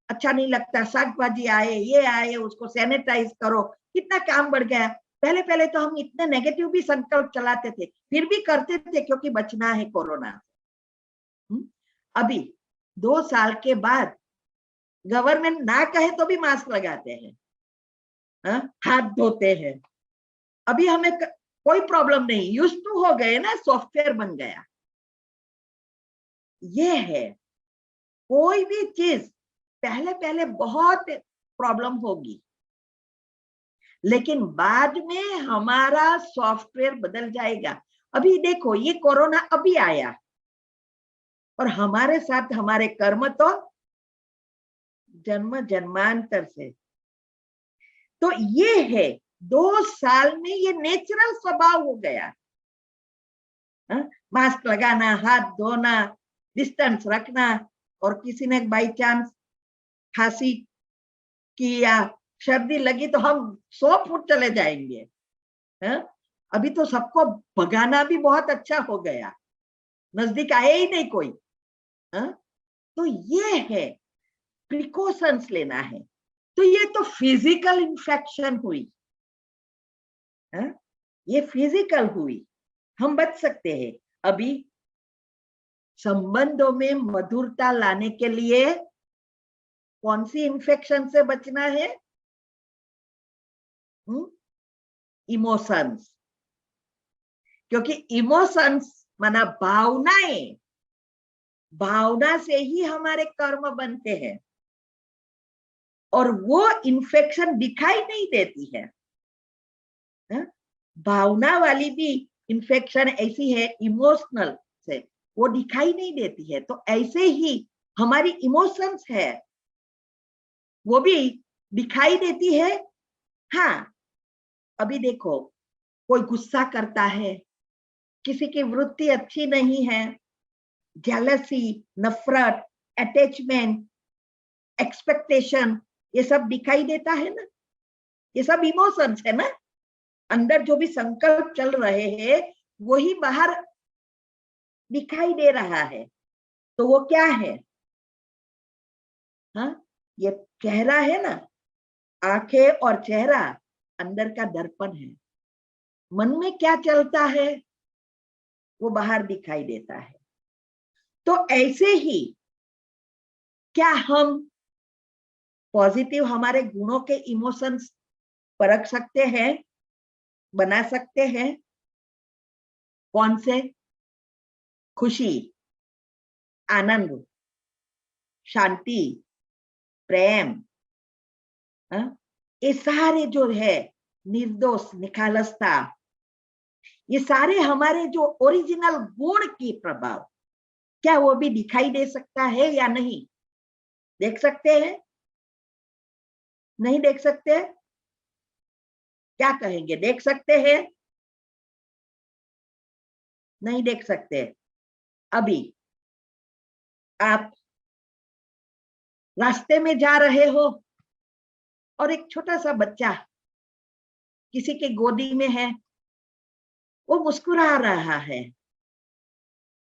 अच्छा नहीं लगता। शाक भाजी आए, ये आए, उसको सैनिटाइज करो, कितना काम बढ़ गया। पहले तो हम इतने नेगेटिव भी संकल्प चलाते थे, फिर भी करते थे क्योंकि बचना है कोरोना। अभी 2 साल के बाद गवर्नमेंट ना कहे तो भी मास्क लगाते हैं, हाथ धोते हैं। अभी हमें कोई प्रॉब्लम नहीं, यूज टू हो गए ना, सॉफ्टवेयर बन गया। ये है, कोई भी चीज पहले बहुत प्रॉब्लम होगी, लेकिन बाद में हमारा सॉफ्टवेयर बदल जाएगा। अभी देखो, ये कोरोना अभी आया और हमारे साथ हमारे कर्म तो जन्म जन्मांतर से। तो ये है, 2 साल में ये नेचुरल स्वभाव हो गया। मास्क लगाना, हाथ धोना, डिस्टेंस रखना, और किसी ने बाई चांस खांसी की या सर्दी लगी तो हम 100 फुट चले जाएंगे। अभी तो सबको भगाना भी बहुत अच्छा हो गया, नजदीक आए ही नहीं कोई। तो ये है, प्रिकॉशंस लेना है। तो ये तो फिजिकल इन्फेक्शन हुई, ये फिजिकल हुई, हम बच सकते हैं। अभी संबंधों में मधुरता लाने के लिए कौन सी इन्फेक्शन से बचना है? इमोशंस। क्योंकि इमोशंस माना भावनाएं, भावना से ही हमारे कर्म बनते हैं, और वो इन्फेक्शन दिखाई नहीं देती है। भावना वाली भी इन्फेक्शन ऐसी है, इमोशनल से, वो दिखाई नहीं देती है। तो ऐसे ही हमारी इमोशंस है, वो भी दिखाई देती है। हाँ, अभी देखो, कोई गुस्सा करता है, किसी की वृत्ति अच्छी नहीं है, जेलसी, नफरत, अटैचमेंट, एक्सपेक्टेशन, ये सब दिखाई देता है ना। ये सब इमोशंस है ना। अंदर जो भी संकल्प चल रहे हैं वही बाहर दिखाई दे रहा है। तो वो क्या है? हाँ, ये चेहरा है ना, आंखें और चेहरा अंदर का दर्पण है। मन में क्या चलता है वो बाहर दिखाई देता है। तो ऐसे ही क्या हम पॉजिटिव हमारे गुणों के इमोशंस परख सकते हैं, बना सकते हैं? कौन से? खुशी, आनंद, शांति, प्रेम, ये सारे जो है, निर्दोष, निखालसता, ये सारे हमारे जो ओरिजिनल गुण की प्रभाव, क्या वो भी दिखाई दे सकता है या नहीं? देख सकते हैं? नहीं देख सकते? क्या कहेंगे, देख सकते हैं? नहीं देख सकते। अभी आप रास्ते में जा रहे हो और एक छोटा सा बच्चा किसी के गोदी में है, वो मुस्कुरा रहा है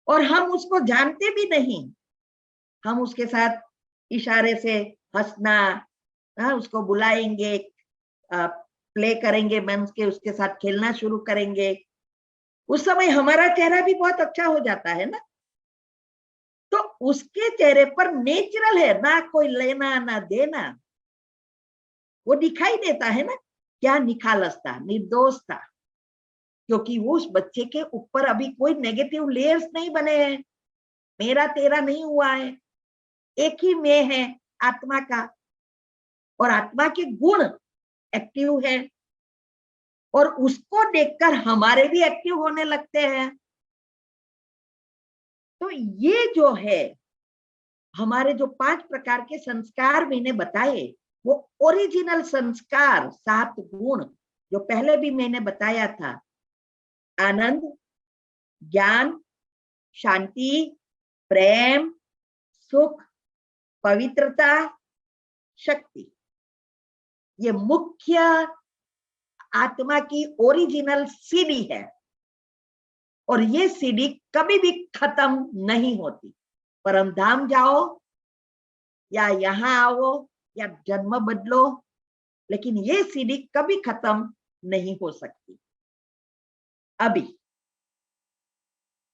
और हम उसको जानते भी नहीं, हम उसके साथ इशारे से हंसना, उसको बुलाएंगे, प्ले करेंगे, मंच के उसके साथ खेलना शुरू करेंगे। उस समय हमारा चेहरा भी बहुत अच्छा हो जाता है ना। तो उसके चेहरे पर नेचुरल है, ना कोई लेना ना देना, वो दिखाई देता है ना। क्या निखालसता, निर्दोषता, क्योंकि वो उस बच्चे के ऊपर अभी कोई नेगेटिव लेयर्स नहीं बने हैं, मेरा तेरा नहीं हुआ है, एक ही मैं है आत्मा का, और आत्मा के गुण एक्टिव है, और उसको देखकर हमारे भी एक्टिव होने लगते हैं। तो ये जो है हमारे जो 5 प्रकार के संस्कार मैंने बताए, वो ओरिजिनल संस्कार, 7 गुण जो पहले भी मैंने बताया था, आनंद, ज्ञान, शांति, प्रेम, सुख, पवित्रता, शक्ति, ये मुख्य आत्मा की ओरिजिनल सीढ़ी है, और ये सीढ़ी कभी भी खत्म नहीं होती। परम धाम जाओ या यहाँ आओ या जन्म बदलो, लेकिन ये सीढ़ी कभी खत्म नहीं हो सकती। अभी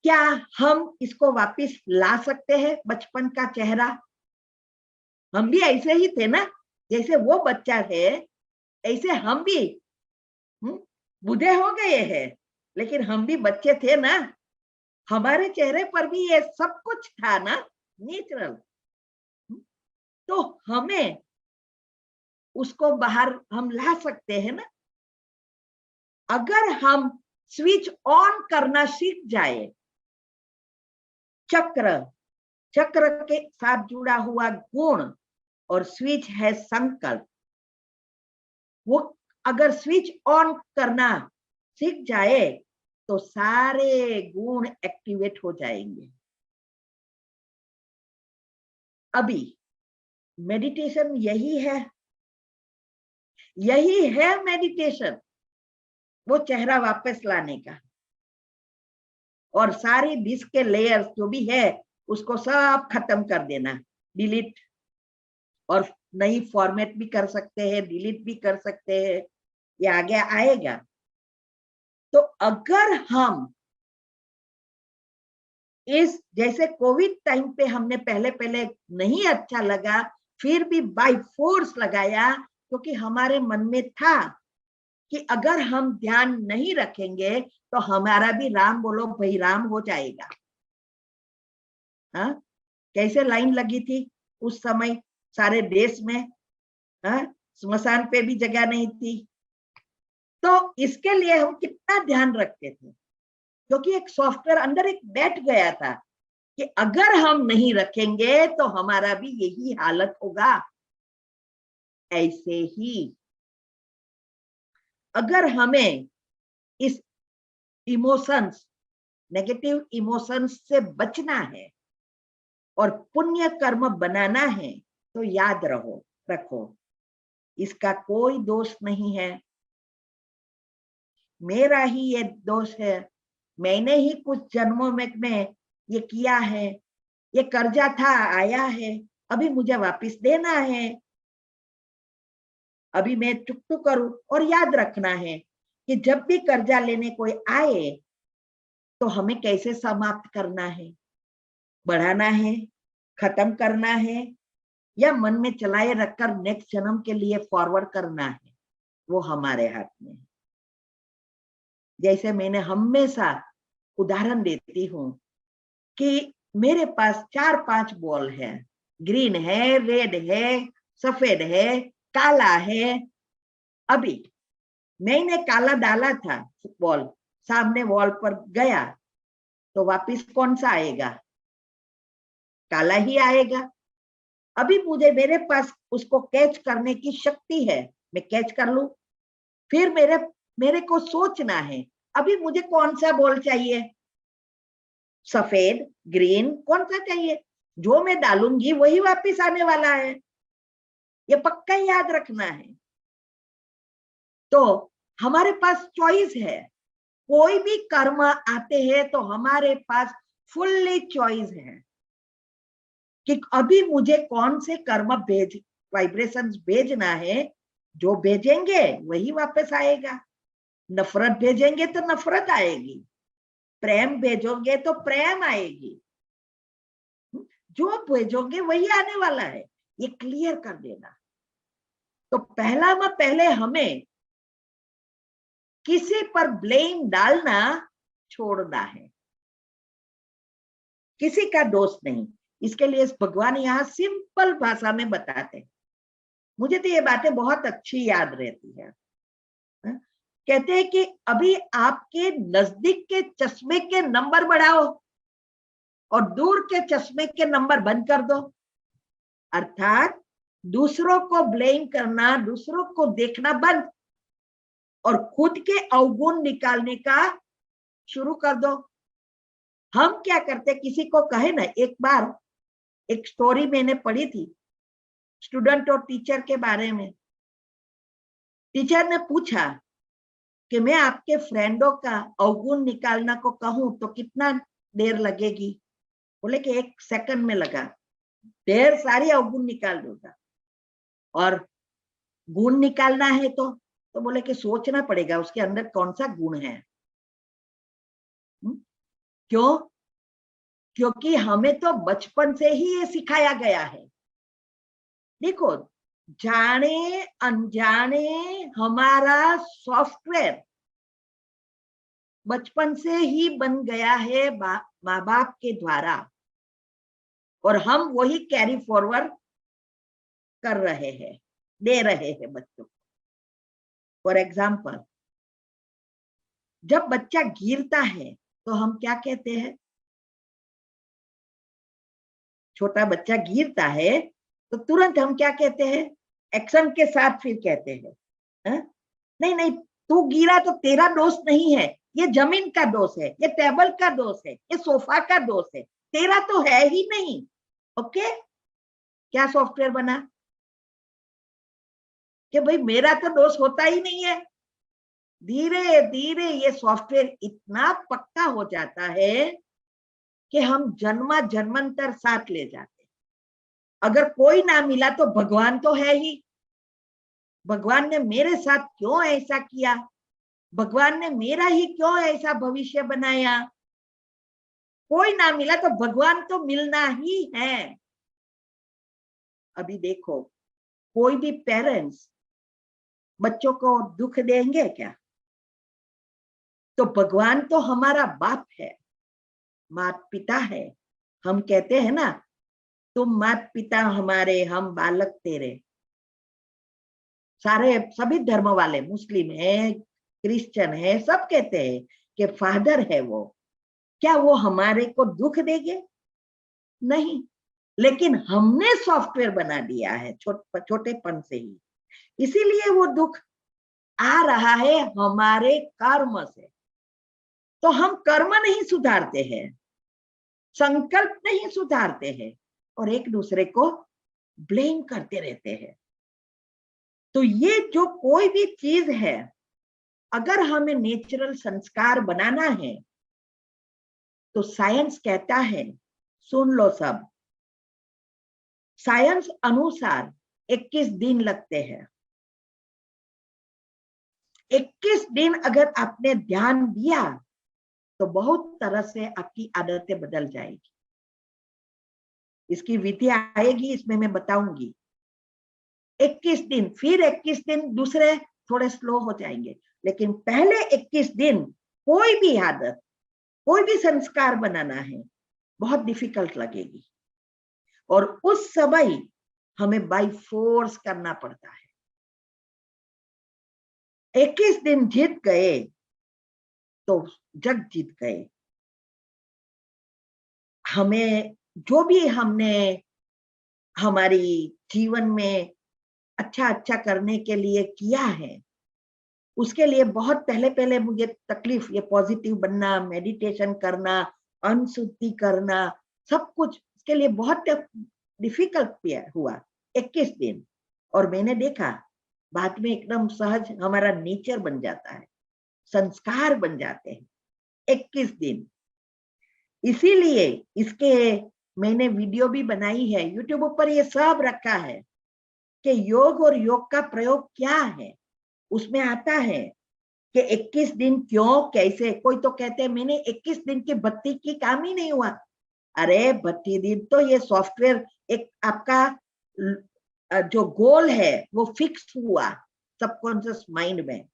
क्या हम इसको वापस ला सकते हैं? बचपन का चेहरा, हम भी ऐसे ही थे ना, जैसे वो बच्चा है ऐसे हम भी बूढ़े हो गए हैं, लेकिन हम भी बच्चे थे ना, हमारे चेहरे पर भी ये सब कुछ था ना, नेचुरल। तो हमें उसको बाहर हम ला सकते हैं ना, अगर हम स्विच ऑन करना सीख जाए। चक्र, चक्र के साथ जुड़ा हुआ गुण और स्विच है संकल्प, वो अगर स्विच ऑन करना सीख जाए तो सारे गुण एक्टिवेट हो जाएंगे। अभी मेडिटेशन यही है, यही है मेडिटेशन, वो चेहरा वापस लाने का, और सारी डिस्क के लेयर्स जो भी है उसको सब खत्म कर देना, डिलीट, और नई फॉर्मेट भी कर सकते हैं, डिलीट भी कर सकते हैं, ये आगे आएगा। तो अगर हम इस जैसे कोविड टाइम पे हमने पहले नहीं अच्छा लगा, फिर भी बाय फोर्स लगाया, क्योंकि हमारे मन में था कि अगर हम ध्यान नहीं रखेंगे तो हमारा भी राम बोलो भाई राम हो जाएगा। हाँ, कैसे लाइन लगी थी उस समय सारे देश में, हाँ, स्मशान पे भी जगह नहीं थी। तो इसके लिए हम कितना ध्यान रखते थे, क्योंकि एक सॉफ्टवेयर अंदर एक बैठ गया था कि अगर हम नहीं रखेंगे तो हमारा भी यही हालत होगा। ऐसे ही अगर हमें इस इमोशंस, नेगेटिव इमोशंस से बचना है और पुण्य कर्म बनाना है, तो याद रखो इसका कोई दोष नहीं है, मेरा ही ये दोष है, मैंने ही कुछ जन्मों में ये किया है, ये कर्जा था आया है, अभी मुझे वापस देना है, अभी मैं चुकतू करूं। और याद रखना है कि जब भी कर्जा लेने कोई आए तो हमें कैसे समाप्त करना है, बढ़ाना है, खत्म करना है, या मन में चलाए रखकर नेक्स्ट जन्म के लिए फॉरवर्ड करना है, वो हमारे हाथ में है। जैसे मैंने हमेशा उदाहरण देती हूं कि मेरे पास 4-5 बॉल है, ग्रीन है, रेड है, सफेद है, काला है। अभी मैंने काला डाला था बॉल, सामने वॉल पर गया तो वापिस कौन सा आएगा? काला ही आएगा। अभी मुझे मेरे पास उसको कैच करने की शक्ति है, मैं कैच कर लूं। फिर मेरे को सोचना है अभी मुझे कौन सा बॉल चाहिए, सफेद, ग्रीन, कौन सा चाहिए? जो मैं डालूंगी वही वापस आने वाला है, ये पक्का याद रखना है। तो हमारे पास चॉइस है, कोई भी कर्म आते हैं तो हमारे पास फुल्ली चॉइस है कि अभी मुझे कौन से कर्म वाइब्रेशंस भेजना है। जो भेजेंगे वही वापस आएगा। नफरत भेजेंगे तो नफरत आएगी, प्रेम भेजोगे तो प्रेम आएगी, जो भेजोगे वही आने वाला है, ये क्लियर कर देना। तो पहले हमें किसी पर ब्लेम डालना छोड़ना है, किसी का दोष नहीं। इसके लिए भगवान यहाँ सिंपल भाषा में बताते हैं। मुझे तो ये बातें बहुत अच्छी याद रहती है। कहते हैं कि अभी आपके नजदीक के चश्मे के नंबर बढ़ाओ और दूर के चश्मे के नंबर बंद कर दो। अर्थात दूसरों को ब्लेम करना, दूसरों को देखना बंद और खुद के अवगुण निकालने का शुरू कर दो। हम क्या करते, किसी को कहे ना, एक बार एक स्टोरी मैंने पढ़ी थी स्टूडेंट और टीचर के बारे में। टीचर ने पूछा कि मैं आपके फ्रेंडों का अवगुण निकालना को कहूं तो कितना देर लगेगी? बोले कि 1 सेकंड में लगा, ढेर सारी अवगुण निकाल दूंगा। और गुण निकालना है तो बोले कि सोचना पड़ेगा उसके अंदर कौन सा गुण है। क्यों? क्योंकि हमें तो बचपन से ही ये सिखाया गया है। देखो, जाने अनजाने हमारा सॉफ्टवेयर बचपन से ही बन गया है माँ बाप के द्वारा, और हम वही कैरी फॉरवर्ड कर रहे हैं, दे रहे हैं बच्चों को। फॉर एग्जाम्पल, जब बच्चा गिरता है तो हम क्या कहते हैं? छोटा बच्चा गिरता है तो तुरंत हम क्या कहते हैं? एक्शन के साथ फिर कहते हैं, नहीं नहीं, तू गिरा तो तेरा दोष नहीं है, ये जमीन का दोष है, ये टेबल का दोष है, ये सोफा का दोष है, तेरा तो है ही नहीं। ओके, क्या सॉफ्टवेयर बना कि भाई मेरा तो दोष होता ही नहीं है। धीरे धीरे ये सॉफ्टवेयर इतना पक्का हो जाता है कि हम जन्मांतर साथ ले जाते। अगर कोई ना मिला तो भगवान तो है ही, भगवान ने मेरे साथ क्यों ऐसा किया, भगवान ने मेरा ही क्यों ऐसा भविष्य बनाया। कोई ना मिला तो भगवान तो मिलना ही है। अभी देखो, कोई भी पेरेंट्स बच्चों को दुख देंगे क्या? तो भगवान तो हमारा बाप है, माता पिता है। हम कहते हैं ना, तुम माता पिता हमारे, हम बालक तेरे। सारे सभी धर्म वाले, मुस्लिम है, क्रिश्चियन है, सब कहते हैं कि फादर है वो। क्या वो हमारे को दुख देंगे? नहीं, लेकिन हमने सॉफ्टवेयर बना दिया है छोटेपन से ही, इसीलिए वो दुख आ रहा है हमारे कर्म से। तो हम कर्म नहीं सुधारते हैं, संकल्प नहीं सुधारते हैं, और एक दूसरे को ब्लेम करते रहते हैं। तो ये जो कोई भी चीज है, अगर हमें नेचुरल संस्कार बनाना है तो साइंस कहता है, सुन लो सब, साइंस अनुसार 21 दिन लगते हैं। 21 दिन अगर आपने ध्यान दिया तो बहुत तरह से आपकी आदतें बदल जाएगी। इसकी विधि आएगी, इसमें मैं बताऊंगी। 21 दिन, फिर 21 दिन दूसरे थोड़े स्लो हो जाएंगे, लेकिन पहले 21 दिन कोई भी आदत, कोई भी संस्कार बनाना है बहुत डिफिकल्ट लगेगी, और उस समय हमें बाय फोर्स करना पड़ता है। 21 दिन जीत गए तो जग जीत गए। हमें जो भी हमने हमारी जीवन में अच्छा अच्छा करने के लिए किया है, उसके लिए बहुत पहले पहले मुझे तकलीफ, ये पॉजिटिव बनना, मेडिटेशन करना, अनशुद्धि करना, सब कुछ इसके लिए बहुत डिफिकल्ट हुआ 21 दिन। और मैंने देखा बाद में एकदम सहज हमारा नेचर बन जाता है, संस्कार बन जाते हैं 21 दिन। इसीलिए इसके मैंने वीडियो भी बनाई है यूट्यूब पर, ये सब रखा है कि योग और योग का प्रयोग क्या है। उसमें आता है कि 21 दिन क्यों, कैसे। कोई तो कहते हैं मैंने 21 दिन की बत्ती की काम ही नहीं हुआ। अरे 32 दिन तो ये सॉफ्टवेयर, एक आपका जो गोल है वो फिक्स हुआ सबकॉन्शियस माइंड में,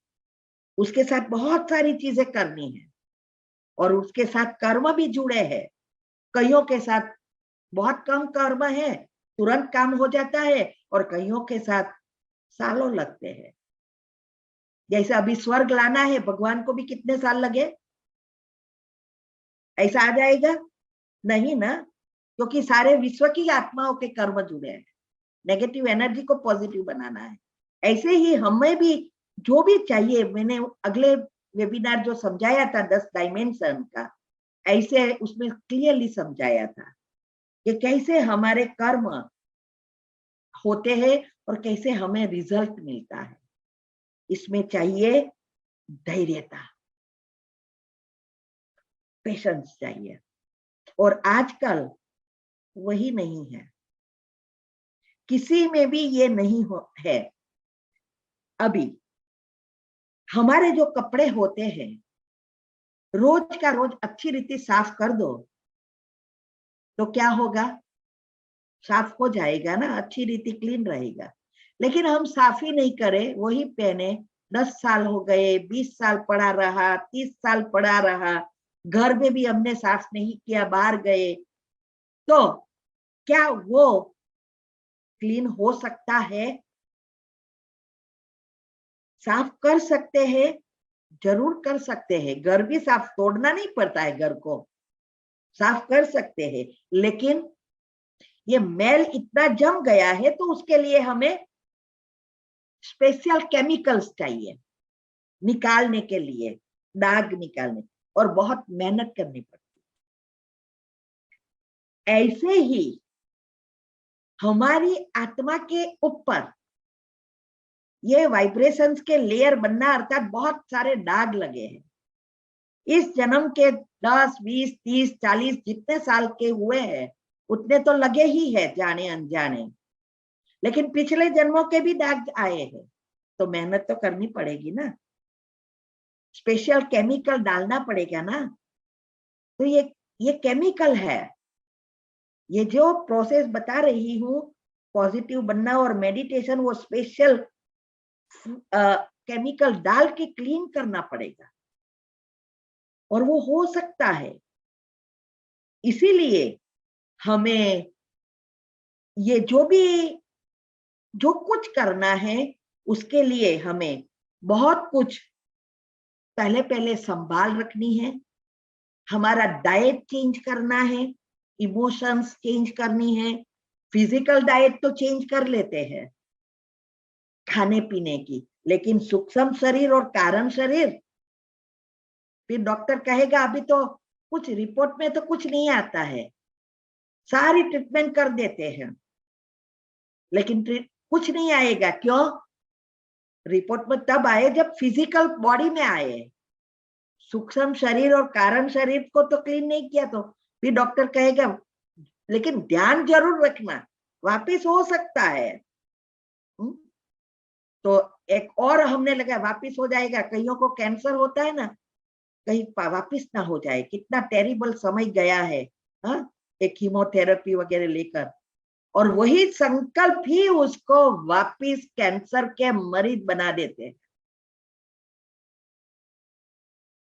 उसके साथ बहुत सारी चीजें करनी है, और उसके साथ कर्म भी जुड़े हैं। कईयों के साथ बहुत कम कर्म है, तुरंत काम हो जाता है, और कईयों के साथ सालों लगते हैं। जैसे अभी स्वर्ग लाना है, भगवान को भी कितने साल लगे? ऐसा आ जाएगा? नहीं ना, क्योंकि सारे विश्व की आत्माओं के कर्म जुड़े हैं। नेगेटिव एनर्जी को पॉजिटिव बनाना है। ऐसे ही हमें भी जो भी चाहिए, मैंने अगले वेबिनार जो समझाया था 10 डायमेंशन का, ऐसे उसमें क्लियरली समझाया था कि कैसे हमारे कर्म होते हैं और कैसे हमें रिजल्ट मिलता है। इसमें चाहिए धैर्यता, पेशेंस चाहिए, और आजकल वही नहीं है, किसी में भी ये नहीं है। अभी हमारे जो कपड़े होते हैं, रोज का रोज अच्छी रीति साफ कर दो तो क्या होगा? साफ हो जाएगा ना, अच्छी रीति क्लीन रहेगा। लेकिन हम साफ ही नहीं करें, वही पहने, 10 साल हो गए, 20 साल पड़ा रहा, 30 साल पड़ा रहा, घर में भी हमने साफ नहीं किया, बाहर गए, तो क्या वो क्लीन हो सकता है? साफ कर सकते हैं, जरूर कर सकते हैं। घर भी साफ, तोड़ना नहीं पड़ता है, घर को साफ कर सकते हैं, लेकिन ये मैल इतना जम गया है तो उसके लिए हमें स्पेशल केमिकल्स चाहिए निकालने के लिए, दाग निकालने, और बहुत मेहनत करनी पड़ती है। ऐसे ही हमारी आत्मा के ऊपर ये वाइब्रेशंस के लेयर बनना, अर्थात बहुत सारे दाग लगे हैं। इस जन्म के 10, 20, 30, 40 जितने साल के हुए हैं उतने तो लगे ही है जाने अनजाने, लेकिन पिछले जन्मों के भी दाग आए हैं, तो मेहनत तो करनी पड़ेगी ना, स्पेशल केमिकल डालना पड़ेगा ना। तो ये केमिकल है, ये जो प्रोसेस बता रही हूँ पॉजिटिव बनना और मेडिटेशन, वो स्पेशल केमिकल डाल के क्लीन करना पड़ेगा, और वो हो सकता है। इसीलिए हमें ये जो कुछ करना है उसके लिए हमें बहुत कुछ पहले पहले संभाल रखनी है। हमारा डाइट चेंज करना है, इमोशंस चेंज करनी है। फिजिकल डाइट तो चेंज कर लेते हैं खाने पीने की, लेकिन सूक्ष्म शरीर और कारण शरीर, फिर डॉक्टर कहेगा अभी तो कुछ रिपोर्ट में तो कुछ नहीं आता है, सारी ट्रीटमेंट कर देते हैं, लेकिन कुछ नहीं आएगा। क्यों? रिपोर्ट में तब आए जब फिजिकल बॉडी में आए, सूक्ष्म शरीर और कारण शरीर को तो क्लीन नहीं किया, तो फिर डॉक्टर कहेगा, लेकिन ध्यान जरूर रखना वापिस हो सकता है। तो एक और हमने लगा वापिस हो जाएगा, कईयों को कैंसर होता है ना, कहीं वापिस ना हो जाए, कितना टेरिबल समय गया है। एक कीमोथेरेपी वगैरह लेकर, और वही संकल्प ही उसको वापिस कैंसर के मरीज बना देते हैं।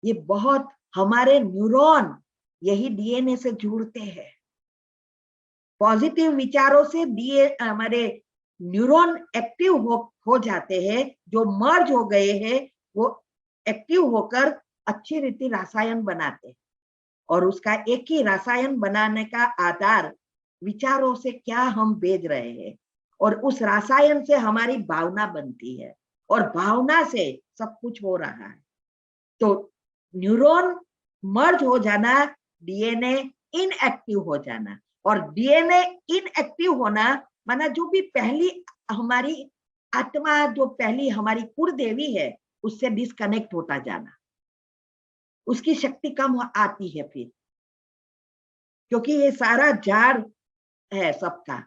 ये बहुत, हमारे न्यूरॉन यही डीएनए से जुड़ते हैं। पॉजिटिव विचारों से हमारे न्यूरॉन एक्टिव हो जाते हैं, जो मर्ज हो गए हैं वो एक्टिव होकर अच्छी रीति रसायन बनाते हैं। और उसका एक ही रसायन बनाने का आधार विचारों से क्या हम भेज रहे हैं, और उस रसायन से हमारी भावना बनती है, और भावना से सब कुछ हो रहा है। तो न्यूरॉन मर्ज हो जाना, डीएनए इनएक्टिव हो जाना, और डीएनए इनएक्टिव होना माना जो भी पहली हमारी आत्मा, जो पहली हमारी कुलदेवी है, उससे डिस्कनेक्ट होता जाना, उसकी शक्ति कम आती है फिर, क्योंकि ये सारा जाड़ है सबका,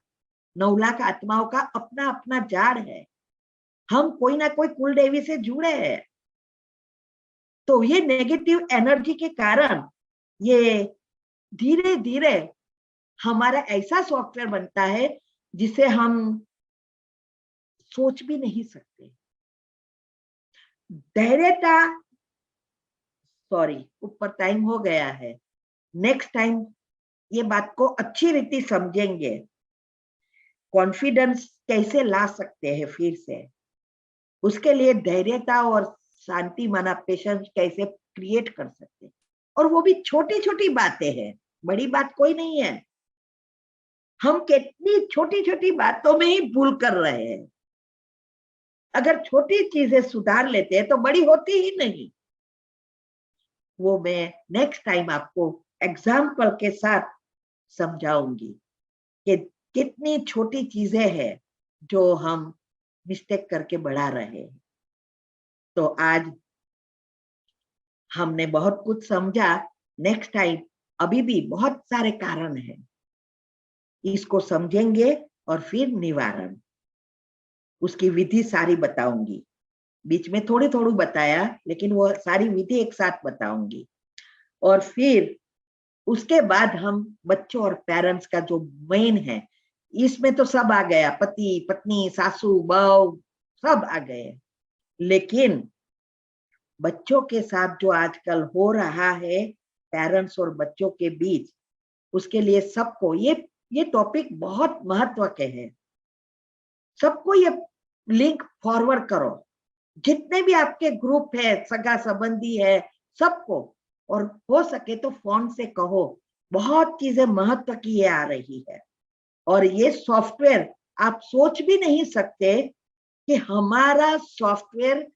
9 लाख आत्माओं का अपना अपना जाड़ है। हम कोई ना कोई कुलदेवी से जुड़े हैं। तो ये नेगेटिव एनर्जी के कारण ये धीरे धीरे हमारा ऐसा सॉफ्टवेयर बनता है जिसे हम सोच भी नहीं सकते। धैर्यता, सॉरी ऊपर टाइम हो गया है, नेक्स्ट टाइम ये बात को अच्छी रीति समझेंगे। कॉन्फिडेंस कैसे ला सकते हैं फिर से, उसके लिए धैर्यता और शांति माना पेशेंस कैसे क्रिएट कर सकते हैं, और वो भी छोटी छोटी बातें हैं, बड़ी बात कोई नहीं है। हम कितनी छोटी छोटी बातों में ही भूल कर रहे हैं। अगर छोटी चीजें सुधार लेते हैं तो बड़ी होती ही नहीं। वो मैं नेक्स्ट टाइम आपको एग्जाम्पल के साथ समझाऊंगी कि कितनी छोटी चीजें हैं जो हम मिस्टेक करके बढ़ा रहे हैं। तो आज हमने बहुत कुछ समझा। नेक्स्ट टाइम अभी भी बहुत सारे कारण हैं, इसको समझेंगे और फिर निवारण, उसकी विधि सारी बताऊंगी। बीच में थोड़ी थोड़ी बताया, लेकिन वो सारी विधि एक साथ बताऊंगी। और फिर उसके बाद हम बच्चों और पेरेंट्स का जो मेन है, इसमें तो सब आ गया, पति पत्नी सासू बहू सब आ गए, लेकिन बच्चों के साथ जो आजकल हो रहा है पेरेंट्स और बच्चों के बीच, उसके लिए सबको ये टॉपिक बहुत महत्व के है। सबको ये लिंक फॉरवर्ड करो, जितने भी आपके ग्रुप है, सगा संबंधी है, सबको, और हो सके तो फोन से कहो। बहुत चीजें महत्व की ये आ रही है, और ये सॉफ्टवेयर आप सोच भी नहीं सकते कि हमारा सॉफ्टवेयर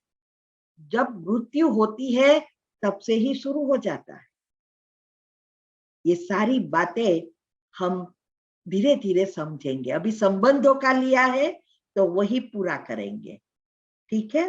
जब मृत्यु होती है तब से ही शुरू हो जाता है। ये सारी बातें हम धीरे धीरे समझेंगे। अभी संबंधों का लिया है तो वही पूरा करेंगे, ठीक है।